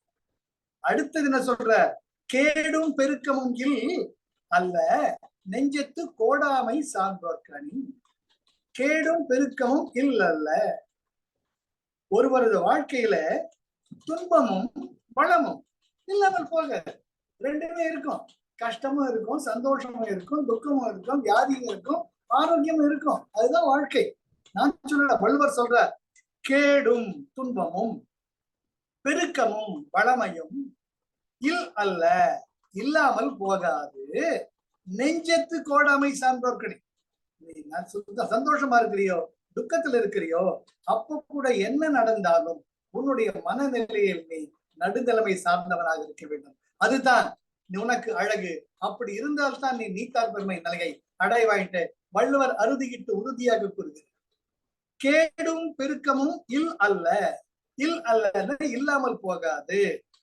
அடுத்தது என்ன சொல்ற, கேடும் பெருக்கமும் இல் அல்ல நெஞ்சத்து கோடாமை சார்ந்தோர்கணி. கேடும் பெருக்கமும் இல் அல்ல. ஒருவரது வாழ்க்கையில துன்பமும் வளமும் இல்லாமல் போக, ரெண்டுமே இருக்கும். கஷ்டமும் இருக்கும், சந்தோஷமும் இருக்கும், துக்கமும் இருக்கும், வியாதியும் இருக்கும், ஆரோக்கியமும் இருக்கும். அதுதான் வாழ்க்கை. நான் சொல்ல வள்ளுவர் சொல்ற, கேடும் துன்பமும் பெருக்கமும் வளமையும் இல் அல்ல, இல்லாமல் போகாது. நெஞ்சத்து கோடாமை சார்ந்தோர்கணி. நீ சந்தோஷமா இருக்கிறியோ துக்கத்துல இருக்கிறியோ, அப்ப கூட என்ன நடந்தாலும் உன்னுடைய மனநிலையில் நீ நடுநிலைமை சார்ந்தவனாக இருக்க வேண்டும். அதுதான் உனக்கு அழகு. அப்படி இருந்தால்தான் நீ நீத்தார் பெருமை நிலையை அடைவாயிட்டு வள்ளுவர் அறுதியிட்டு உறுதியாக கூறுகிறது. கேடும் பெருக்கமும் இல் அல்ல. இல் அல்ல இல்லாமல் போகாது.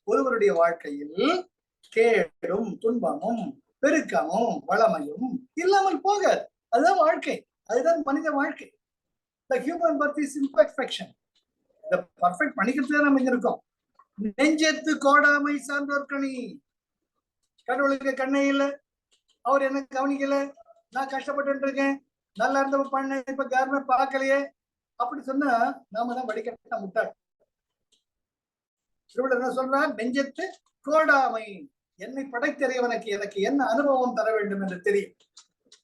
ஒருவருடைய வாழ்க்கையில் கேடும் துன்பமும் பெருக்கமும் வளமையும் இல்லாமல் போகாது. அதுதான் வாழ்க்கை, அதுதான் மனித வாழ்க்கை. The human birth is imperfection. The perfect பண்ணிக்கிறதுதான் நம்ம இங்க இருக்கோம். நெஞ்சத்து கோடாமை சார்ந்தோர்கணி. கடவுளுக்கு கண்ணே இல்ல, அவர் என்ன கவனிக்கல, நான் கஷ்டப்பட்டு இருக்கேன், நல்லா இருந்த பண்ண, இப்ப யாருமே பார்க்கலையே அப்படி சொன்னா நாம தான் வடிகட்ட முட்டாள். திருவள்ளுவர் என்ன சொல்றார்? நெஞ்சத்து கோடாமை. என்னை படைத்தறியவனுக்கு எனக்கு என்ன அனுபவம் தர வேண்டும் என்று தெரியும்.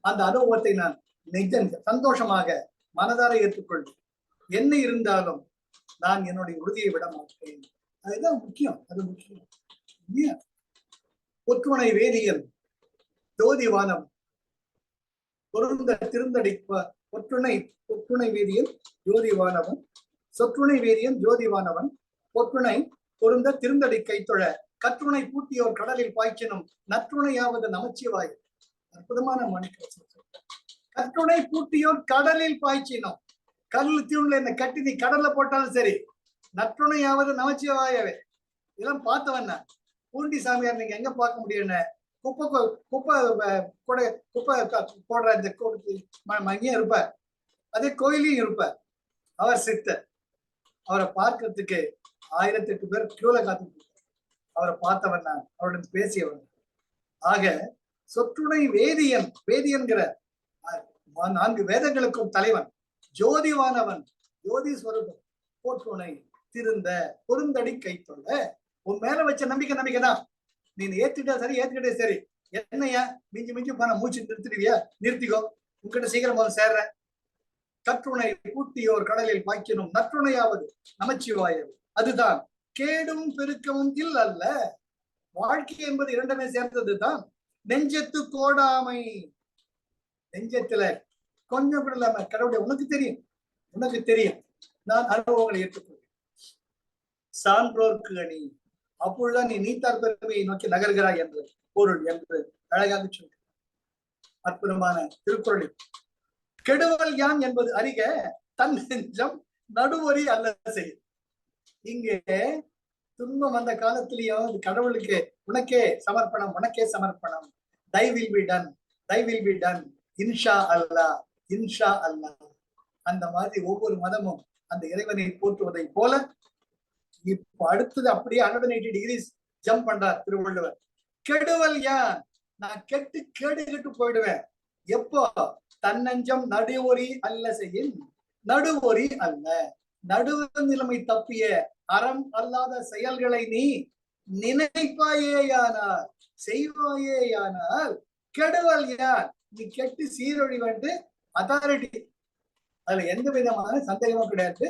அந்த அனுபவத்தை நான் நெஞ்சம் சந்தோஷமாக மனதார ஏற்றுக்கொள்வேன். என்ன இருந்தாலும் நான் என்னுடைய உறுதியை விட மாட்டேன். அதுதான் முக்கியம். அது முக்கியம். ஒற்றுணை வேதியல் ஜோதிவானம் பொருந்த திருந்தடிப்ப ஒற்றுணை வேதியல் ஜோதிவானவன் சொற்றுணை வேதியன் ஜோதிவானவன் பொற்றுணை பொருந்த திருந்தடி கைத்தொழ கற்றுணை பூட்டியோர் கடலில் பாய்ச்சினும் நற்றுணையாவது நமச்சிவாய். அற்புதமான மணிக்கு கற்றுணை பூட்டியோர் கடலில் பாய்ச்சினோம். கல்லு தீவுல என்ன கட்டி நீ கடல்ல போட்டாலும் சரி, நற்றுணையாவது நமச்சிவாயவே. இதெல்லாம் பார்த்தவன் பூண்டி சாமியார் நீங்க எங்க பார்க்க முடியும்னு குப்பை போடுற இந்த அங்கேயும் இருப்பார், அதே கோயிலையும் இருப்பார். அவர் சித்தர். அவரை பார்க்கறதுக்கு 1008 பேர் கியூல காத்து அவரை பார்த்தவன் நான், அவருடன் பேசியவன். ஆக சொற்றுணை வேதியன், வேதியன்கிற 4 வேதங்களுக்கும் தலைவன், ஜோதிவானவன், ஜோதி ஸ்வரூபம், போற்றுணை திருந்த பொருந்தடி கைத்தொள்ள. உன் மேல வச்ச நம்பிக்கைதான். நீ ஏத்துட்டா சரி, ஏத்துக்கிட்டே சரி. என்னையா மிஞ்சி போன மூச்சு நிறுத்திடுவியா? நிறுத்திக்கோ, உங்ககிட்ட சீக்கிரம் போது சேர்ற. கற்றுணை பூட்டியோர் கடலில் பாய்ச்சினும் நற்றுணையாவது நமச்சிவாயது. அதுதான் கேடும் பெருக்கமும் இல் அல்ல. வாழ்க்கை என்பது இரண்டுமே சேர்ந்ததுதான். நெஞ்சத்து கோடாமை. நெஞ்சத்துல கொஞ்சம் கூட இல்லாம கடவுளுடைய உனக்கு தெரியும் நான் அனுபவங்களை ஏற்றுக்கொள்வேன். சான்றோர்க்கு அணி. அப்பொழுதுதான் நீ நீத்தார் பெருமையை நோக்கி நகர்கிறாய் என்று பொருள் என்று அழகாக சொல்ற அற்புதமான திருக்குறள். கெடுவல் யான் என்பது அறிக தன் நெஞ்சம் நடுவரி அல்ல செய்யும். இங்கே துன்பம் அந்த காலத்திலேயும் கடவுளுக்கு உனக்கே சமர்ப்பணம். தை வில் பி டன் இன்ஷா அல்லாஹ், இன்ஷா அல்லாஹ். அந்த மாதிரி ஒவ்வொரு மதமும் அந்த இறைவனை போற்றுவதை போல இப்ப அடுத்தது அப்படியே 180 டிகிரிஸ் ஜம்ப் பண்றார் திருவள்ளுவர். கெடுவல் யான், நான் கேடு போயிடுவேன். எப்போ? தன்னஞ்சம் நடுவொரி அல்ல செய்யும். நடுவொரி அல்ல, நடுவு நிலைமை தப்பிய அறம் அல்லாத செயல்களை நீ நினைப்பாயேயானால், செய்வாயேயானால் கெடுவல் யான், நீ கெட்டு சீரொழிவன்ட்டு அத்தாரிட்டி. அதுல எந்த விதமான சந்தேகமும் கிடையாது.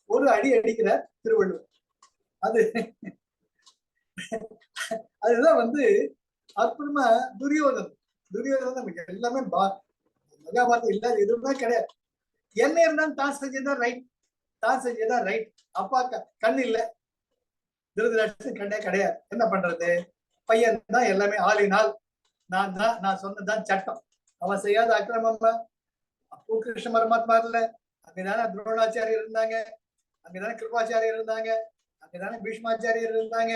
ஒரு அடி அடிக்கிறார் திருவள்ளுவர். அதுதான் அற்புதமா துரியோதன் நமக்கு எல்லாமே மகாபாரதம் இல்லாத எதுவுமே கிடையாது. என்ன இருந்தாலும் தான் செஞ்சதான் ரைட். அப்பா கண் இல்ல, திருதராஷ்டிரன் கண்ணே கிடையாது. என்ன பண்றது? பையன் தான் எல்லாமே ஆளினால், நான் சொன்னதான் சட்டம். அவன் செய்யாத அக்கிரமம் அப்போ கிருஷ்ண பரமாத்மா இல்ல. அங்கதானே துரோணாச்சாரியர் இருந்தாங்க, அங்கதானே கிருபாச்சாரியர் இருந்தாங்க, அங்கதானே பீஷ்மாச்சாரியர் இருந்தாங்க.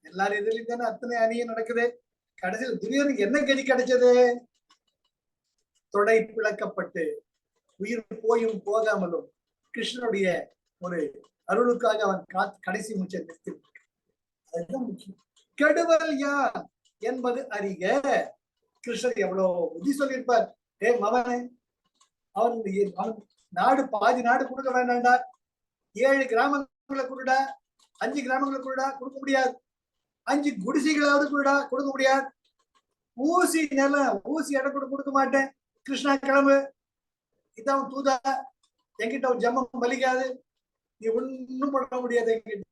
எல்லாரும் எதிரிலும் தானே அத்தனை அணியும் நடக்குது. கடைசியில் துரியோதனுக்கு என்ன கதி கிடைச்சது? தொடை பிளக்கப்பட்டு உயிர் போயும் போகாமலும் கிருஷ்ணனுடைய ஒரு அருளுக்காக அவன் கடைசி மூச்சை நிறுத்தி. அதுதான் முக்கியம். கெடுவல் யான் என்பது அறிக. கிருஷ்ணர் எவ்வளவு புத்தி சொல்லியிருப்பார். மகனே, அவன் நாடு பாதி நாடு கொடுக்க வேண்டாம்டா, 7 கிராமங்களை கொடுடா, 5 கிராமங்களை கொடுடா, கொடுக்க முடியாது. 5 குடிசைகளாவது கொடுக்க முடியாது. ஊசி நிலம், ஊசி இடம் கொடுக்க மாட்டேன். கிருஷ்ணா கிளம்பு, இதான் தூதா, என்கிட்ட ஒரு ஜம்மம் பலிக்காது, நீ ஒன்னும் பண்ண முடியாது என்கிட்ட.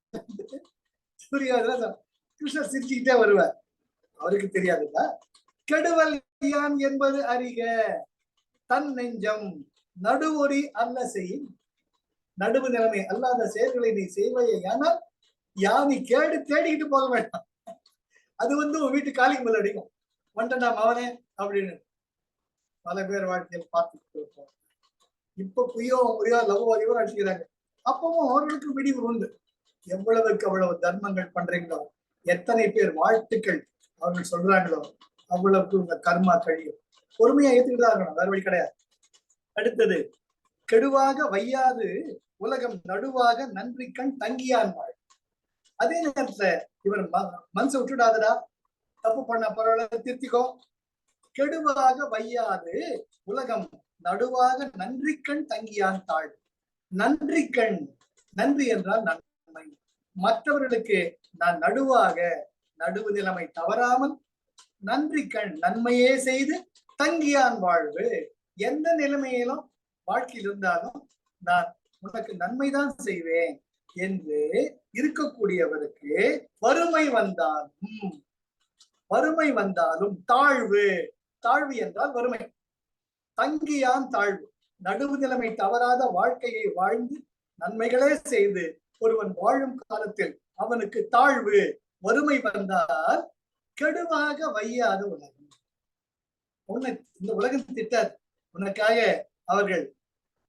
கிருஷ்ணர் சிரிச்சுக்கிட்டே வருவார். அவருக்கு தெரியாதுல்ல. கெடுவல் யான் என்பது அறிக தன் நெஞ்சம் நடுவொரி அல்ல செய்யும். நடுவு நிலைமை அல்லாத செயல்களை நீ செய்வையே. ஆனால் யானி கேடு தேடிக்கிட்டு போக வேண்டாம். அது வந்து உன் வீட்டு காலிங் பெல் அடிக்கும், வந்துட்டா மவனே அப்படின்னு. பல பேர் வாழ்க்கையில் பார்த்துட்டு இருப்போம். இப்ப புயோ முறையோ லவ் அறிவோ அடிச்சுக்கிறாங்க. அப்பவும் அவர்களுக்கு விடிவு உண்டு. எவ்வளவுக்கு அவ்வளவு தர்மங்கள் பண்றீங்களோ, எத்தனை பேர் வாழ்த்துக்கள் அவர்கள் சொல்றாங்களோ அவ்வளவுக்கு உங்க கர்மா கழியும். பொறுமையா ஏத்துக்கிட்டு தான் இருக்கணும், வேற வழி கிடையாது. அடுத்தது, கெடுவாக வையாது உலகம் நடுவாக நன்றி கண் தங்கியான் வாழ். அதே நேரத்துல இவர் மனசை விட்டுடாதடா, தப்பு பண்ண பரவாயில்ல திருத்திக்கோ. கெடுவாக வையாது உலகம் நடுவாக நன்றி கண் தங்கியான் தாழ். நன்றி கண், நன்றி என்றால் நன்மை. மற்றவர்களுக்கு நான் நடுவாக, நடுவு நிலைமை தவறாமல் நன்றி கண் நன்மையே செய்து தங்கியான் வாழ்வு. எந்த நிலைமையிலும் வாழ்க்கையில் இருந்தாலும் நான் உனக்கு நன்மைதான் செய்வேன் என்று இருக்கக்கூடியவருக்கு வறுமை வந்தாலும், வறுமை வந்தாலும் தாழ்வு, தாழ்வு என்றால் வறுமை, தங்கியான் தாழ்வு. நடுவு நிலைமை தவறாத வாழ்க்கையை வாழ்ந்து நன்மைகளே செய்து ஒருவன் வாழும் காலத்தில் அவனுக்கு தாழ்வு வறுமை வந்தால் கெடுவாக வையாத உலகம். உன்னை இந்த உலகம் திட்டாது, உனக்காக அவர்கள்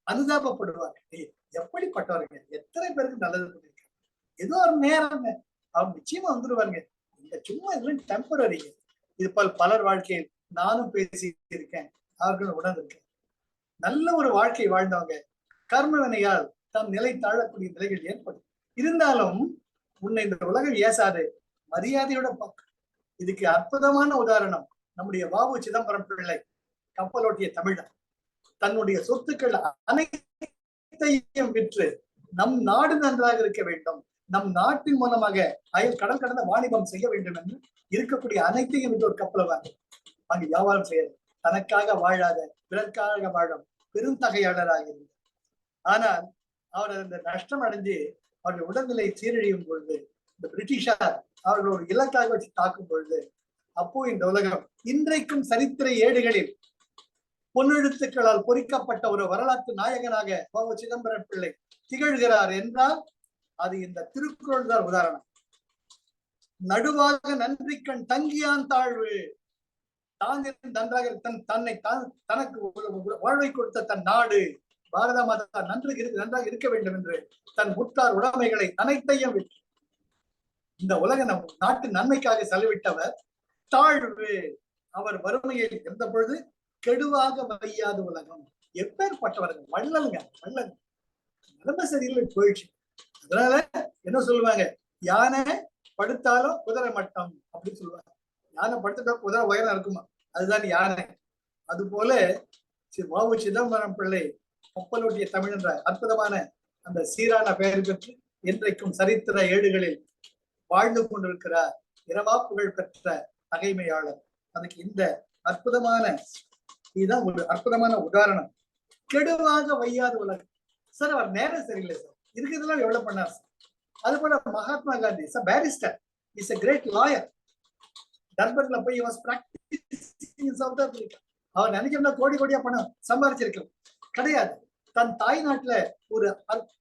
அனுதாபப்படுவார்கள். எப்படிப்பட்டவர்கள், எத்தனை பேருக்கு நல்லது பண்ணிருக்காங்க, ஏதோ ஒரு நேரம் அவங்க நிச்சயமா வந்துடுவாங்க. இந்த சும்மா இதெல்லாம் டெம்பரரி. இது போல் பலர் வாழ்க்கையில் நானும் பேசி இருக்கேன், அவர்கள் உணர்ந்திருக்கேன். நல்ல ஒரு வாழ்க்கை வாழ்ந்தவங்க கர்மவினையால் தம் நிலை தாழக்கூடிய நிலைகள் ஏற்படும். இருந்தாலும் உன்னை இந்த உலகம் ஏசாது, மரியாதையோட பார்க்க. இதுக்கு அற்புதமான உதாரணம் நம்முடைய வாவு சிதம்பரம் பிள்ளை, கப்பலோட்டிய தமிழர். தன்னுடைய சொத்துக்கள் அனைத்தையும் விற்று நம் நாடு நன்றாக இருக்க வேண்டும், நம் நாட்டின் மூலமாக அயல் கடல் கடந்த வாணிபம் செய்ய வேண்டும் என்று இருக்கக்கூடிய அனைத்தையும் விற்று ஒரு கப்பலை வாங்கி வியாபாரம் செய்ய, தனக்காக வாழாத பிறர்க்காக வாழும் பெருந்தகையாளராக இருந்தார். ஆனால் அவர் அந்த நஷ்டம் அடைஞ்சு அவருடைய உடல்நிலை சீரழியும் பொழுது இந்த பிரிட்டிஷார் அவர்கள் ஒரு இலக்காக வச்சு தாக்கும் பொழுது, அப்போ இந்த உலகம் இன்றைக்கும் சரித்திர ஏடுகளில் பொன்னெழுத்துக்களால் பொறிக்கப்பட்ட ஒரு வரலாற்று நாயகனாக வாவு சிதம்பரம் பிள்ளை திகழ்கிறார் என்றால் அது இந்த திருக்குறள் தான் உதாரணம். நடுவாக நன்றி கண் தங்கியான் தாழ்வு. தான் நன்றாக தன்னை தனக்கு வாழ்வை கொடுத்த தன் நாடு பாரத மாதா நன்றாக இருக்க வேண்டும் என்று தன் முற்றார் உடைமைகளை அனைத்தையும் விட்டு இந்த உலக நாட்டு நன்மைக்காக செலவிட்டவர் தாழ்வு. அவர் வறுமையில் இருந்த பொழுது கெடுவாக வையாத உலகம். எப்பேற்பட்டவர்கள், வள்ளல்ங்க, வள்ளல். நிலைமை சரியில்லை போயிடுச்சு. அதனால என்ன சொல்லுவாங்க, யானை படுத்தாலும் குதிரை மட்டம் அப்படின்னு சொல்லுவாங்க. யானை படுத்துட்டா குதிரை உயரம் இருக்குமா, அதுதான் யானை. அது போல வாவு சிதம்பரம் பிள்ளை கப்பலோட்டிய தமிழ் என்ற அற்புதமான அந்த சீரான பெயர் பெற்று இன்றைக்கும் சரித்திர ஏடுகளில் வாழ்ந்து கொண்டிருக்கிறார். இரவா புகழ் பெற்ற தகைமையாளர். அதுக்கு இந்த அற்புதமான இதுதான் ஒரு அற்புதமான உதாரணம். கெடுவாக வையாத உலகம். சார் அவர் நேரம் சரியில்லை சார், இருக்கிறதெல்லாம் எவ்வளவு பண்ணார் சார். அது போல Mahatma Gandhi is a barrister, is a great lawyer. டர்பன்ல போய் was practicing in South Africa. அவர் நினைக்கிறதா கோடி கோடியா பணம் சம்பாதிச்சிருக்கலாம், கிடையாது. தன் தாய் நாட்டுல ஒரு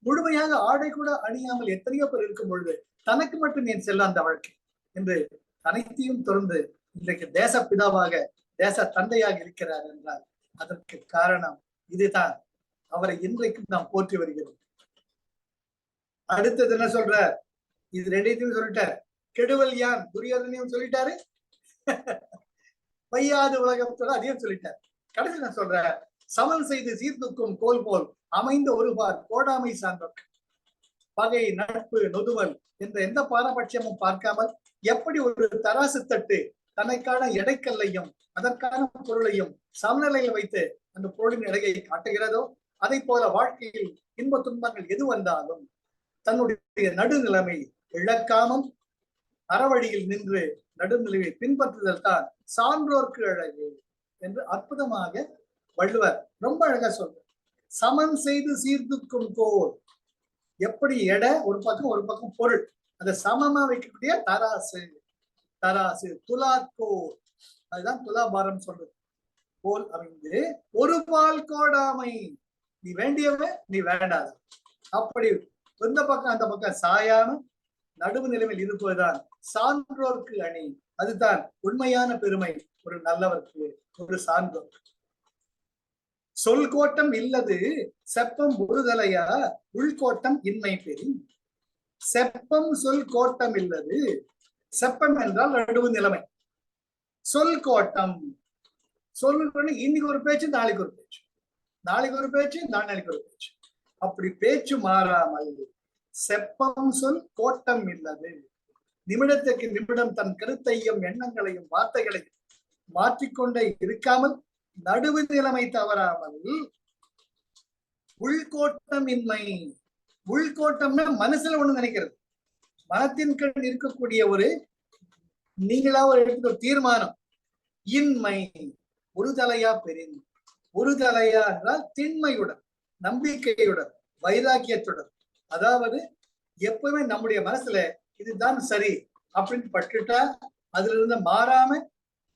முழுமையாக ஆடை கூட அணியாமல் எத்தனையோ பேர் இருக்கும் பொழுது தனக்கு மட்டும் ஏன் செல்ல அந்த வாழ்க்கை என்று அனைத்தையும் தொடர்ந்து இன்றைக்கு தேச பிதாவாக தேச தந்தையாக இருக்கிறார் என்றால் அதற்கு காரணம் இதுதான். அவரை இன்றைக்கும் நாம் போற்றி வருகிறோம். அடுத்தது என்ன சொல்ற, இது ரெண்டையும் சொல்லிட்டார். கெடுவல் யான், துரியோதனையும் சொல்லிட்டாரு, வையாது உலகத்தோட அதையும் சொல்லிட்டார். கடைசி நான் சொல்ற, சமன் செய்து சீர்தூக்கும் கோல் போல் அமைந்த ஒருபார் கோடாமை சார்ந்தோர். பகை நட்பு நொதுவல் என்ற எந்த பாரபட்சமும் பார்க்காமல் எப்படி ஒரு தராசு தட்டு தனக்கான எடைக்கல்லையும் அதற்கான பொருளையும் சமநிலையில் வைத்து அந்த பொருளின் எடையை காட்டுகிறதோ, அதை போல வாழ்க்கையில் இன்ப துன்பங்கள் எது வந்தாலும் தன்னுடைய நடுநிலைமை இழக்காமல் அறவழியில் நின்று நடுநிலையை பின்பற்றுதல் தான் சான்றோர்க்கு அழகு என்று அற்புதமாக வள்ளுவர் ரொம்ப அழகா சொல்ற. சமன் செய்து சீர்தூக்கும் கோல், எப்படி எடை ஒரு பக்கம் பொருள், அதை சமமா வைக்கக்கூடிய தராசு, தராசு துலாக்கோல், அதுதான் துலாபாரம் சொல்றது. போல் அமைந்து ஒரு பால் கோடாமை, நீ வேண்டியவ நீ வேண்டாத, அப்படி இந்த பக்கம் அந்த பக்கம் சாயாம நடுவு நிலைமையில் இருப்பதுதான் சான்றோர்க்கு அணி. அதுதான் உண்மையான பெருமை ஒரு நல்லவருக்கு, ஒரு சான்றோர். சொல் கோட்டம் இல்லது செப்பம் ஒருதலையா உள்கோட்டம் இன்மை பெரி. செப்பம் சொல் கோட்டம் இல்லது. செப்பம் என்றால் நடுவு நிலைமை. சொல் கோட்டம், சொல் இன்னைக்கு ஒரு பேச்சு, நாளைக்கு ஒரு பேச்சு, நாளைக்கு ஒரு பேச்சு, நாளைக்கு ஒரு பேச்சு, அப்படி பேச்சு மாறாமல் செப்பம் சொல் கோட்டம் இல்லது. நிமிடத்துக்கு நிமிடம் தன் கருத்தையும் எண்ணங்களையும் வார்த்தைகளையும் மாற்றிக்கொண்டே இருக்காமல் நடுவு நிலைமை தவறாமல் உள்கோட்டம் இன்மை. உள்கோட்டம்னா மனசுல ஒண்ணு நினைக்கிறது, மனத்தின் கண் இருக்கக்கூடிய ஒரு நீங்களா ஒரு எடுத்துக்க தீர்மானம். இன்மை ஒரு தலையா பெரின். ஒரு தலையா என்றால் திண்மையுடன், நம்பிக்கையுடன், வைராக்கியத்துடன். அதாவது எப்பவுமே நம்முடைய மனசுல இதுதான் சரி அப்படின்னு பட்டுட்டா அதுல இருந்து மாறாம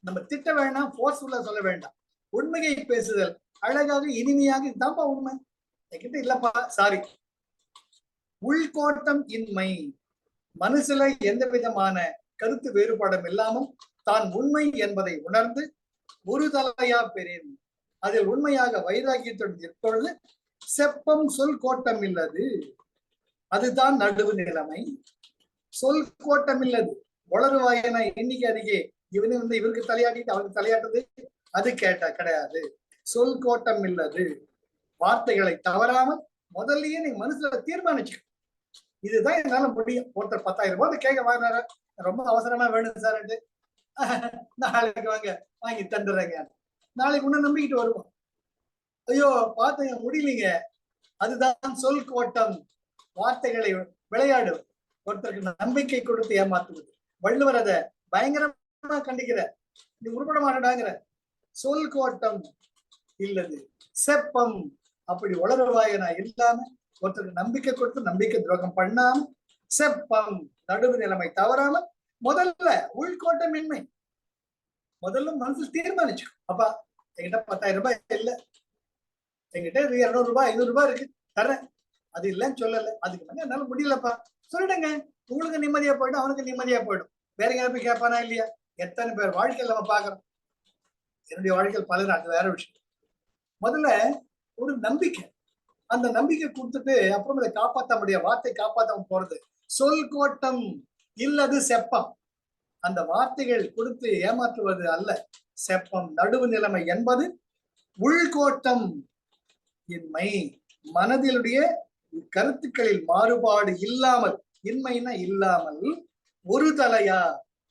நம்ம திட்ட வேண்டாம், போர்ஸ்ஃபுல்லா சொல்ல வேண்டாம். உண்மையை பேசுதல், அழகாக இனிமையாக, இதுதான்ப்பா உண்மை, என்கிட்ட இல்லப்பா சாரி. உள்கோட்டம் இன்மை, மனசுல எந்த விதமான கருத்து வேறுபாடும் இல்லாமல் தான் உண்மை என்பதை உணர்ந்து ஒரு தலையா பெரியன், அதில் உண்மையாக வைராக்கியத்துடன் இருப்பொழுது செப்பம் சொல் கோட்டம் இல்லது. அதுதான் நடுவு நிலைமை. சொல் கோட்டம் இல்லது. வளருவாயன எண்ணிக்கை அருகே இவனு இவருக்கு தலையாட்டிட்டு அவருக்கு தலையாட்டுது, அது கிடையாது. சொல் கோட்டம் இல்லது. வார்த்தைகளை தவறாமல் முதல்லயே நீ மனசுல தீர்மானிச்சு, இதுதான் என்னால முடியும். ஒருத்தர் 10,000 ரூபாய் கேட்க வாங்கினாரு, ரொம்ப அவசரமா வேணும் சார், நாளைக்கு வாங்க வாங்கி தந்துடுறேங்க. நாளைக்கு ஒண்ணு நம்பிக்கிட்டு வருவோம். ஐயோ பார்த்தங்க முடியலீங்க. அதுதான் சொல் கோட்டம். வார்த்தைகளை விளையாடு, ஒருத்தருக்கு நம்பிக்கை கொடுத்து ஏமாத்துவது. வள்ளுவர் அதை பயங்கரமா கண்டிக்கிற, நீ உருப்பட மாட்டாங்கிற. சொல் கோட்டம் இல்லது செப்பம், அப்படி உளறுவாயனா இல்லாம ஒருத்தருக்கு நம்பிக்கை கொடுத்து நம்பிக்கை துரோகம் பண்ணாம செப்பம் நடுவு நிலைமை தவறாம முதல்ல உள்கோட்டமின்மை. முதல்ல மனசு தீர்மானிச்சு, அப்பா என்கிட்ட 10,000 ரூபாய் இல்ல, என்கிட்ட 200 ரூபாய் 500 ரூபாய் இருக்கு தரேன், அது இல்லைன்னு சொல்லல, அதுக்கு மேல என்னால முடியலப்பா சொல்லிடுங்க. உங்களுக்கு நிம்மதியா போயிடும், அவனுக்கு நிம்மதியா போயிடும். வேற எங்க போய் கேட்பானா இல்லையா? எத்தனை பேர் வாழ்க்கையில் நம்ம பாக்குறோம். என்னுடைய வாழ்க்கையில் பலர், அது வேற விஷயம். முதல்ல ஒரு நம்பிக்கை, அந்த நம்பிக்கை கொடுத்துட்டு அப்புறம் அதை காப்பாற்ற முடியாது, வார்த்தை காப்பாற்ற போறது. சொல் கோட்டம் இல்லது செப்பம். அந்த வார்த்தைகள் கொடுத்து ஏமாற்றுவது அல்ல செப்பம். நடுவு நிலைமை என்பது உள்கோட்டம் இன்மை. மனதிலுடைய கருத்துக்களில் மாறுபாடு இல்லாமல், இன்மைனா இல்லாமல், ஒரு தலையா,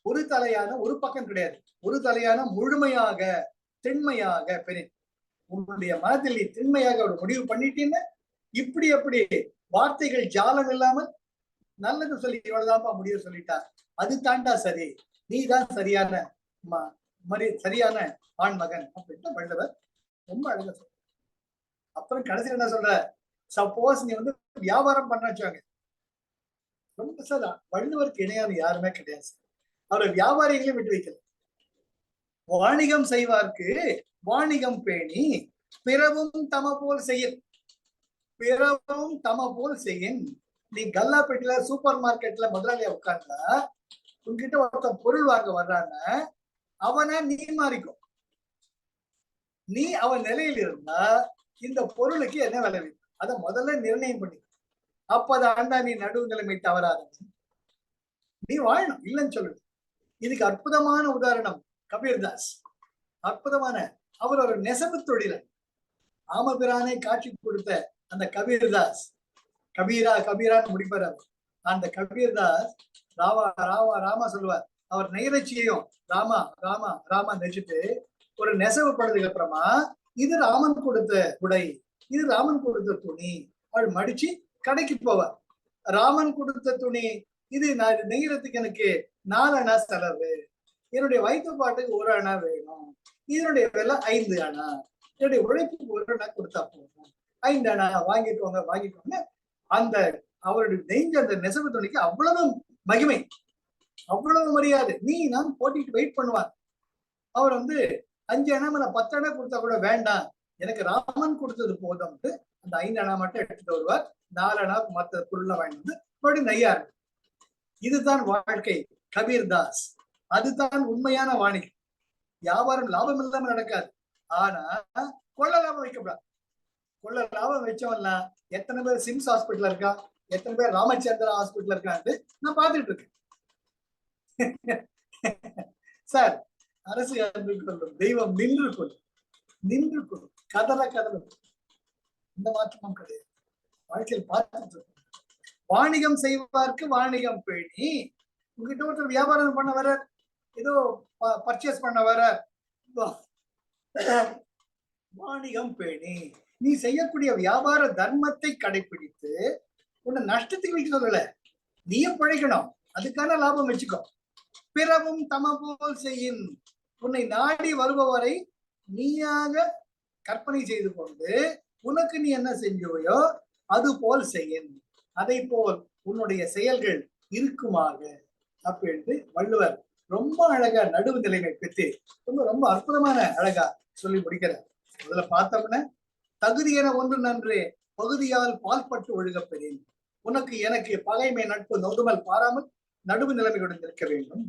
ஒரு தலையான ஒரு பக்கம் கிடையாது, ஒரு தலையான முழுமையாக திண்மையாக பெரிய உங்களுடைய மனதில் நீ திண்மையாக ஒரு முடிவு பண்ணிட்டீன்னு இப்படி எப்படி வார்த்தைகள் ஜாலம் இல்லாமல் நல்லது சொல்லி இவ்வளவுதான்ப்பா முடிவு சொல்லிட்டார், அது தாண்டா சரி, நீ தான் சரியான சரியான ஆண்மகன் அப்படின்ட்டு வள்ளுவர் ரொம்ப அழகா சொல்ற. அப்புறம் கடைசியில் என்ன சொல்ற, சப்போஸ் நீ வியாபாரம் பண்ண வச்சாங்க, ரொம்ப சார் வள்ளுவருக்கு இணையான யாருமே கிடையாது. அவரை வியாபாரிகளையும் விட்டு வைக்கல. வாணிகம் செய்வார்க்கு வாணிகம் பேணி பிறவும் தம போல் செய்ய, பிறவும் தம போல் செய்யின். நீ கல்லாப்பேட்டில சூப்பர் மார்க்கெட்ல முதலாளியா உட்கார்ந்தா உன்கிட்ட ஒருத்தன் பொருள் வாங்க வர்றாங்க, அவனை நீ மாறிக்கும். நீ அவன் நிலையில் இருந்தா இந்த பொருளுக்கு என்ன விலை, அதை முதல்ல நிர்ணயம் பண்ணி, அப்பதாண்டா நீ நடுவு நிலைமை தவறாத, நீ வாழணும், இல்லைன்னு சொல்லுது. இதுக்கு அற்புதமான உதாரணம் கபீர்தாஸ். அற்புதமான, அவர் ஒரு நெசவு தொழிலர். ஆமபிரானை காட்சி கொடுத்த அந்த கபீர்தாஸ், கபீரா கபீரான்னு முடிப்பார் அவர். அந்த கபீர்தாஸ் ராமா ராமா ராமா சொல்லுவார். அவர் நெய்ரட்சியையும் ராமா ராமா ராமா நெச்சிட்டு ஒரு நெசவு பண்ணதுக்கு அப்புறமா, இது ராமன் கொடுத்த உடை, இது ராமன் கொடுத்த துணி, அவள் மடிச்சு கடைக்கு போவார். ராமன் கொடுத்த துணி இது, நான் நெய்யறதுக்கு எனக்கு 4 அணா செலவு, என்னுடைய வயிற்று பாட்டுக்கு 1 அணா வேணும், இதனுடைய விலை 5 அணா, என்னுடைய உழைப்புக்கு 1 அணா கொடுத்தா போதும், 5 அணா வாங்கிக்கோங்க வாங்கிக்கோங்க. அந்த அவருடைய நெஞ்ச அந்த நெசவு துணிக்கு அவ்வளவு மகிமை, அவ்வளவு மரியாதை. நீ நான் போட்டிட்டு வெயிட் பண்ணுவார். அவர் 5 அணா மேல 10 அணா கொடுத்தா கூட வேண்டாம், எனக்கு ராமன் கொடுத்தது போதும், அந்த 5 அணா மட்டும் எடுத்துட்டு வருவார். 4 அணாவுக்கு மற்ற பொருளை வாங்கி மறுபடியும் நெய்யாரு. இதுதான் வாழ்க்கை. கபீர் தாஸ். அதுதான் உண்மையான வாணிகம். வியாபாரம் லாபம் இல்லாம நடக்காது. ஆனா கொள்ள லாபம் வைக்கப்படாது. கொள்ள லாபம் வச்சவன்லாம் எத்தனை பேர் சிம்ஸ் ஹாஸ்பிட்டல் இருக்கா, எத்தனை பேர் ராமச்சந்திரா ஹாஸ்பிட்டல் இருக்கான்னு நான் பார்த்துட்டு இருக்கேன். சார், அரசு கொள்ளும், தெய்வம் நின்று கொள்ளும், நின்று கொள்ளும், கதற கதற இந்த மாற்றமும் கிடையாது. வாழ்க்கையில் பார்த்துட்டு வாணிகம் செய்வார்க்கு வாணிகம் பேணி. உங்ககிட்ட ஒருத்தர் வியாபாரம் பண்ண வர, ஏதோ பர்ச்சேஸ் பண்ண வர, வாணிகம் பேணி. நீ செய்யக்கூடிய வியாபார தர்மத்தை கடைபிடித்து உன்னை நஷ்டத்துக்கு வைக்க சொல்லல, நீயும் பழைக்கணும், அதுக்கான லாபம் வச்சுக்கோ. பிறவும் தம போல் செய்யும். உன்னை நாடி வருபவரை நீயாக கற்பனை செய்து கொண்டு உனக்கு நீ என்ன செஞ்சோயோ அது போல் செய்யும். அதை போல் உன்னுடைய செயல்கள் இருக்குமாக அப்படின்னு வள்ளுவர் ரொம்ப அழகா நடுவு நிலைமை பெற்று ரொம்ப ரொம்ப அற்புதமான அழகா சொல்லி முடிக்கிறார். அதுல பார்த்தோம்னா, தகுதி என ஒன்று நன்றே பகுதியால் பால்பட்டு ஒழுகப் பெறேன். உனக்கு எனக்கு பகைமை நட்பு நொதுமல் பாராமல் நடுவு நிலைமையுடன் இருக்க வேண்டும்.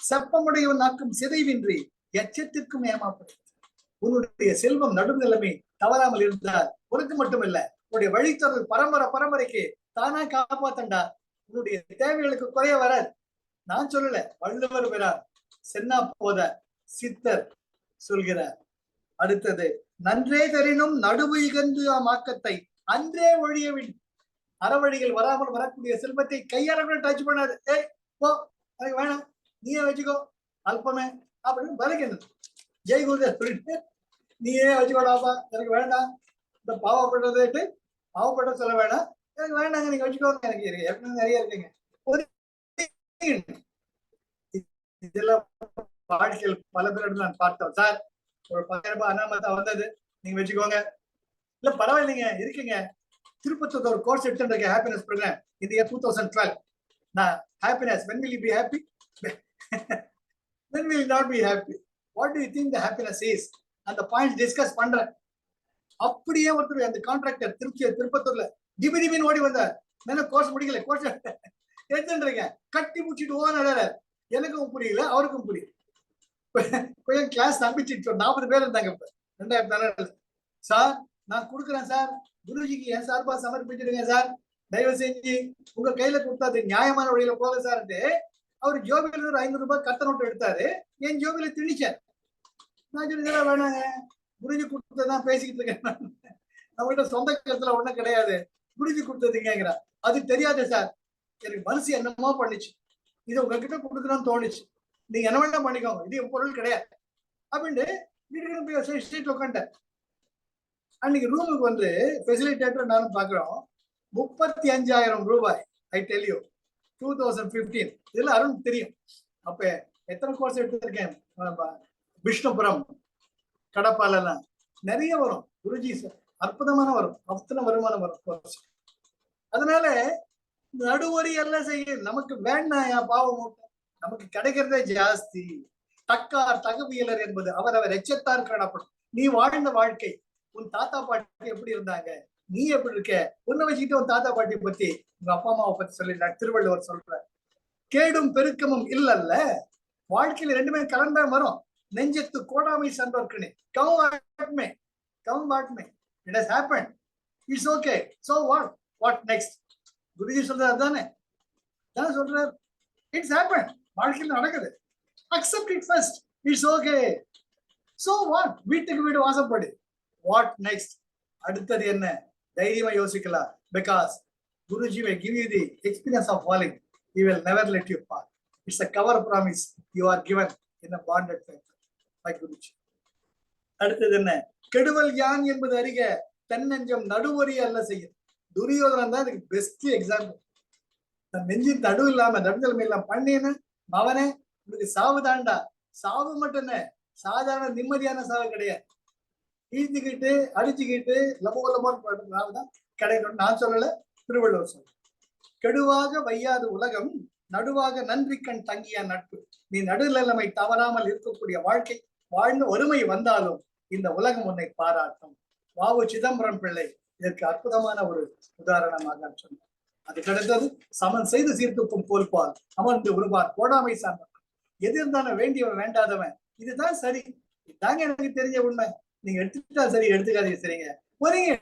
செப்பமுடைய நாக்கும் சிதைவின்றி எச்சத்திற்கும் ஏமாப்படும். உன்னுடைய செல்வம் நடுவு நிலைமை தவறாமல் இருந்தால் உனக்கு மட்டுமல்ல, உன்னுடைய வழித்தொடர் பரம்பரைக்கு தானா காப்பாத்தண்டா. உன்னுடைய தேவைகளுக்கு குறைய வராது. நான் சொல்லல, வள்ளுவர் பெறார், சென்னா போத சித்தர் சொல்கிறார். அடுத்தது, நன்றே தரினும் நடுவு இகந்து மாக்கத்தை அன்றே ஒழியவின். அறவழிகள் வராமல் வரக்கூடிய செல்வத்தை கையாளர்கள் டச் பண்ணாது. ஏய் போ, எனக்கு வேணாம், நீயே வச்சுக்கோ, அல்பமே அப்படின்னு வரைக்கணும். ஜெய் குருதேவ் சொல்லிட்டு நீயே வச்சுக்கோடாப்பா, எனக்கு வேண்டாம், இந்த பாவப்படுறதுட்டு பாவப்பட்ட சொல்ல வேணாம், எனக்கு வேண்டாங்க, நீங்க வச்சுக்கோங்க, எனக்கு ஏற்கனவே நிறைய இருக்குங்க. இதெல்லாம் வாழ்க்கையில் பல பேர் நான் பார்த்தோம். சார், ஒரு 10,000 ரூபாய் அனாமத்தா வந்தது, நீங்க வச்சுக்கோங்க. இல்ல பரவாயில்லைங்க, இருக்குங்க, திருப்பத்தூர் ஒரு கோர்ஸ் எடுத்துருக்கேன், ஹாப்பினஸ் ப்ரோக்ராம், இந்த இயர் 2012. நான் happiness, when will you be happy? when will you not be happy? What do you think the happiness is? அந்த பாயிண்ட்ஸ் டிஸ்கஸ் பண்றேன். அப்படியே ஒருத்தர் அந்த கான்ட்ராக்டர் திருப்பத்தூர்ல டிபிடிபின்னு ஓடி வந்தார். நான் கோர்ஸ் முடிக்கல, கோர்ஸ் எடுத்துருக்கேன், கட்டி முடிச்சுட்டு ஓனாரு. எனக்கும் புரியல, அவருக்கும் புரியல. கொஞ்சம் கிளாஸ் நம்பிச்சுட்டு 40 பேர் இருந்தாங்க. இப்ப 2004 சார், நான் கொடுக்குறேன் சார், குருஜிக்கு என் சார்பா சமர்ப்பிச்சிடுங்க சார், தயவு செஞ்சு உங்க கையில கொடுத்தாது நியாயமான வழியில போக சார்ட்டு அவரு ஜோபியில ஒரு 500 ரூபாய் கத்த நோட்டு எடுத்தாரு. என் ஜோபியில திணிச்சார். நான் சொல்லி வேணாங்க, குருஜி கொடுத்ததான் பேசிக்கிட்டு இருக்கேன், நம்மகிட்ட சொந்த கருத்துல ஒண்ணும் கிடையாது, குருஜி கொடுத்ததுங்கிற. அது தெரியாது சார், எனக்கு மனசு என்னமோ பண்ணிச்சு, இதை உங்ககிட்ட கொடுக்கணும்னு தோணுச்சு, நீங்க என்ன வேணா பண்ணிக்கோங்க, இது என் பொருள் கிடையாது அப்படின்னு வீட்டுக்கு போய் ஸ்ட்ரீட்ல உட்காந்துட்டேன். அன்னைக்கு ரூமுக்கு வந்து ஃபெசிலிட்டேட்டர் நானும் பாக்குறோம். 35,000 ரூபாய். I tell you, 2015. இதுல அருண் தெரியும், அப்ப எத்தனை கோர்ஸ் எடுத்திருக்கேன். விஷ்ணுபுரம், கடப்பாலாம் நிறைய வரும். குருஜி அற்புதமான வரும், அத்தனை வருமானம் வரும் கோர்ஸ். அதனால நடுவரி எல்லாம் செய்ய நமக்கு வேண்டாம், பாவம், நமக்கு கிடைக்கிறதே ஜாஸ்தி. தக்கார் தகவியலர் என்பது அவரவர் எச்சத்தார் காணப்படும். நீ வாழ்ந்த வாழ்க்கை, உன் தாத்தா பாட்டி எப்படி இருந்தாங்க, நீ எப்படி இருக்க, உன்னை வச்சுக்கிட்டு உன் தாத்தா பாட்டி பத்தி உங்க அப்பா அம்மாவை பத்தி சொல்லிடுறாங்க. திருவள்ளுவர் சொல்ற கேடும் பெருக்கமும் இல்லல்ல. வாழ்க்கையில ரெண்டுமே கலந்தா வரும். நெஞ்சத்து கோடாமை சார்ந்தோர்க்குன்னு it has happen, it's okay, so what next? Guruji சொல்றாரு தானே, சொல்றாரு, இட்ஸ் ஹேப்பன், வாழ்க்கையில் நடக்குது, accept it first, it's okay, so what? வீட்டுக்கு வீடு வாசப்படு, வாட் நெக்ஸ்ட்? அடுத்தது என்ன? தைரியமா யோசிக்கலாம். Because Guruji will give you the experience of falling. He will never let you fall. It's a cover promise you are given in a bonded faith by Guruji. அடுத்தது என்ன? கெடுவல் யான் என்பது அறிக, தன்னெஞ்சம் நடுவரி அல்ல செய்யும். துரியோதனன் தான் அதுக்கு பெஸ்ட் எக்ஸாம்பிள். தன் நெஞ்சின் நடுவு இல்லாம நடுநிலைமை எல்லாம் பண்ணின்னு அவனே உனக்கு சாவு தாண்டா. சாவு மட்டும் என்ன, சாதாரண நிம்மதியான சாவு கிடையாது. ஈழ்த்திக்கிட்டு அடிச்சுக்கிட்டு லபோலபோன்னு கிடைக்கணும். நான் சொல்லல, திருவள்ளுவர் சொல்ல. கெடுவாக வையாது உலகம், நடுவாக நன்றி கண் தங்கிய நட்பு. நீ நடுநிலைமை தவறாமல் இருக்கக்கூடிய வாழ்க்கை வாழ்ந்த ஒருமை வந்தாலும் இந்த உலகம் உன்னை பாராட்டும். வ.உ. சிதம்பரம் பிள்ளை இதற்கு அற்புதமான ஒரு உதாரணமாக சொன்னார். அதுக்கு அடுத்தது சமன் செய்து சீர்தூக்கும் போல்பால் அமர்ந்து உருவார் கோடாமை சார்ந்தவன். எது இருந்தாலும் வேண்டியவன் வேண்டாதவன், இதுதான் சரி, இதுதாங்க எனக்கு தெரிஞ்ச உண்மை, நீங்க எடுத்துக்கிட்டா சரி, எடுத்துக்காதீங்க சரிங்க, ஒரீங்க.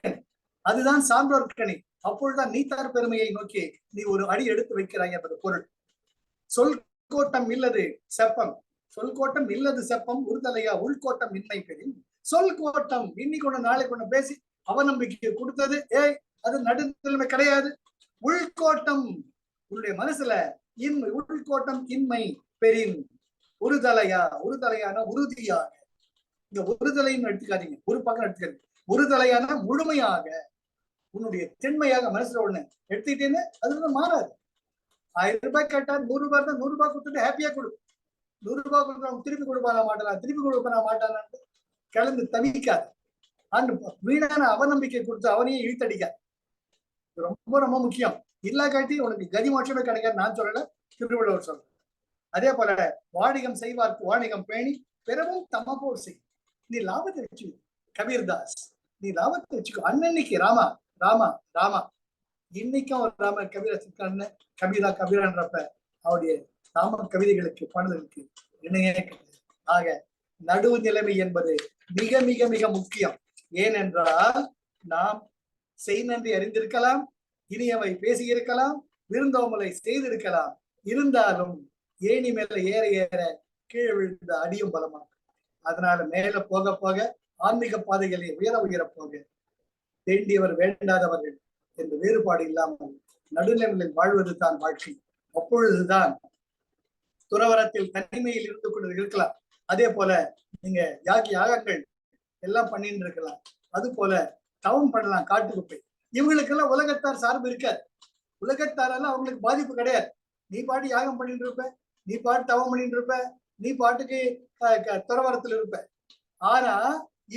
அதுதான் சான்றோர் கணி. அப்பொழுதுதான் நீத்தார் பெருமையை நோக்கி நீ ஒரு அடி எடுத்து வைக்கிறாய் என்பது பொருள். சொல் கோட்டம் இல்லது செப்பம், சொல் கோட்டம் இல்லது செப்பம் உறுதலையா உள்கோட்டம் இன்மை பெரின். சொல் கோட்டம் இன்னைக்கு ஒண்ணு நாளைக்கு ஒண்ணு பேசி அவநம்பிக்கை கொடுத்தது, அது நடுநிலைமை கிடையாது. உள்கோட்டம் உன்னுடைய மனசுல இன்மை, உள்கோட்டம் இன்மை பெரின். உறுதலையான உறுதியாக, இந்த ஒருதலைன்னு எடுத்துக்காதீங்க, ஒரு பக்கம் எடுத்துக்காதீங்க, ஒருதலையான முழுமையாக உன்னுடைய திண்மையாக மனசுல ஒண்ணு எடுத்துக்கிட்டேன்னு அது வந்து மாறாது. 1000 ரூபாய் கேட்டா 100 ரூபாய் தான், 100 ரூபாய் கொடுத்துட்டு ஹாப்பியா கொடு. 100 ரூபாய் கொடுக்குறவங்க திருப்பி கொடுப்பான மாட்டானா, திருப்பி கொடுப்பான மாட்டானான்னு கிளம்பு தவிக்காது. அண்டு வீணான அவநம்பிக்கை கொடுத்து அவனையும் இழுத்தடிக்காது. ரொம்ப ரொம்ப முக்கியம். இல்லா காட்டி உனக்கு கதி மோட்சமே கிடைக்காது நான் சொல்லல, திருவள்ளுவர் சொல்ற. அதே போல வாணிகம் செய்வார்க்கு வாணிகம் பேணி பிறவும் தமபோர் செய். நீ லாபத்தை வச்சு கபீர்தாஸ், நீ லாபத்தை வச்சுக்கோ. அன்னன்னைக்கு ராமா ராமா ராமா, இன்னைக்கும் ஒரு ராம கபீர கபீரா கபீரான்றப்ப அவருடைய ராம கவிதைகளுக்கு பாடல்களுக்கு இணையே கிடையாது. ஆக நடுவு நிலைமை என்பது மிக மிக மிக முக்கியம். ஏனென்றால் நாம் செய் நன்றி அறிந்திருக்கலாம், இனியவை பேசியிருக்கலாம், விருந்தோமலை செய்திருக்கலாம், இருந்தாலும் ஏணி மேல ஏற ஏற கீழே விழுந்த அடியும் பலமாக. அதனால மேல போக போக ஆன்மீக பாதைகளை உயர உயர போக வேண்டியவர் வேண்டாதவர்கள் என்ற வேறுபாடு இல்லாமல் நடுநிலையில் வாழ்வது தான் வாழ்க்கை. அப்பொழுதுதான் துறவரத்தில் தனிமையில் இருந்து கொண்டு இருக்கலாம். அதே போல நீங்க யாகங்கள் எல்லாம் பண்ணிட்டு இருக்கலாம். அது போல தவம் பண்ணலாம் காட்டுக்கு போய். இவங்களுக்கெல்லாம் உலகத்தார் சார்பு இருக்காது. உலகத்தாரெல்லாம் அவங்களுக்கு பாதிப்பு கிடையாது. நீ பாட்டு யாகம் பண்ணிட்டு இருப்ப, நீ பாட்டு தவம் பண்ணிட்டு இருப்ப, நீ பாட்டுக்கு துறவரத்துல இருப்ப. ஆனா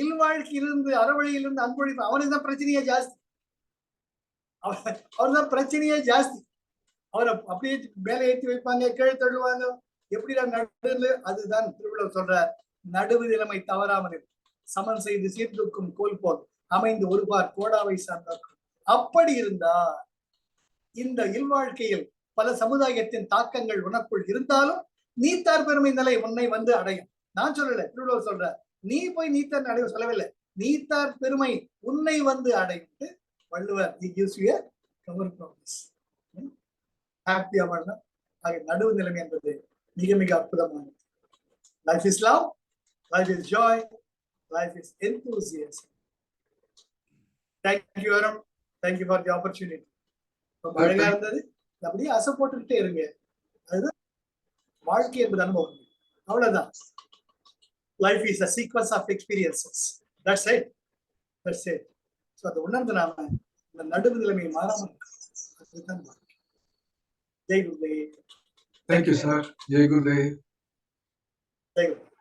இல்வாழ்க்கையிலிருந்து அறவழியிலிருந்து அன்பொழிப்பு அவனுக்கு தான் பிரச்சனையே ஜாஸ்தி. அவர்தான் பிரச்சனையே ஜாஸ்தி. அவரை அப்படியே மேலே ஏற்றி வைப்பாங்க, கீழே தள்ளுவாங்க. எப்படிதான் நடுவில், அதுதான் திருவள்ளுவர் சொல்றார், நடுவு நிலைமை தவறாமல் சமன் செய்து சீர்தூக்கும் கோல் போல் அமைந்து ஒருபார் கோடாவை சார்ந்தார்கள். அப்படி இருந்தா இந்த இல்வாழ்க்கையில் பல சமுதாயத்தின் தாக்கங்கள் உனக்குள் இருந்தாலும் நீத்தார் பெருமை நிலை உன்னை வந்து அடையும். நான் சொல்லல, திருவள்ளுவர் சொல்ற, நீ போய் நீத்தார் அடைய சொல்லவில்லை, நீத்தார் பெருமை உன்னை வந்து அடைந்து வள்ளுவர் ஹாப்பியா பண்ணலாம். ஆக நடுவு நிலைமை என்பது மிக மிக அற்புதமானது. Life is love, life is Joy, life is enthusiasm. Thank you Arun, thank you for the opportunity. ரொம்ப அழகா இருந்தது. அப்படியே அசை போட்டுக்கிட்டே இருங்க. அதுதான் வாழ்க்கை என்பது அனுபவம். அவ்வளவுதான். Life is a sequence of experiences. That's it. That's it. So அதை உணர்ந்து நாம இந்த நடுவு நிலைமையை மாறாமல் அதுதான் வாழ்க்கை. Jai Gurudev. Thank you, sir. Jai Gurudev. Jai Gurudev.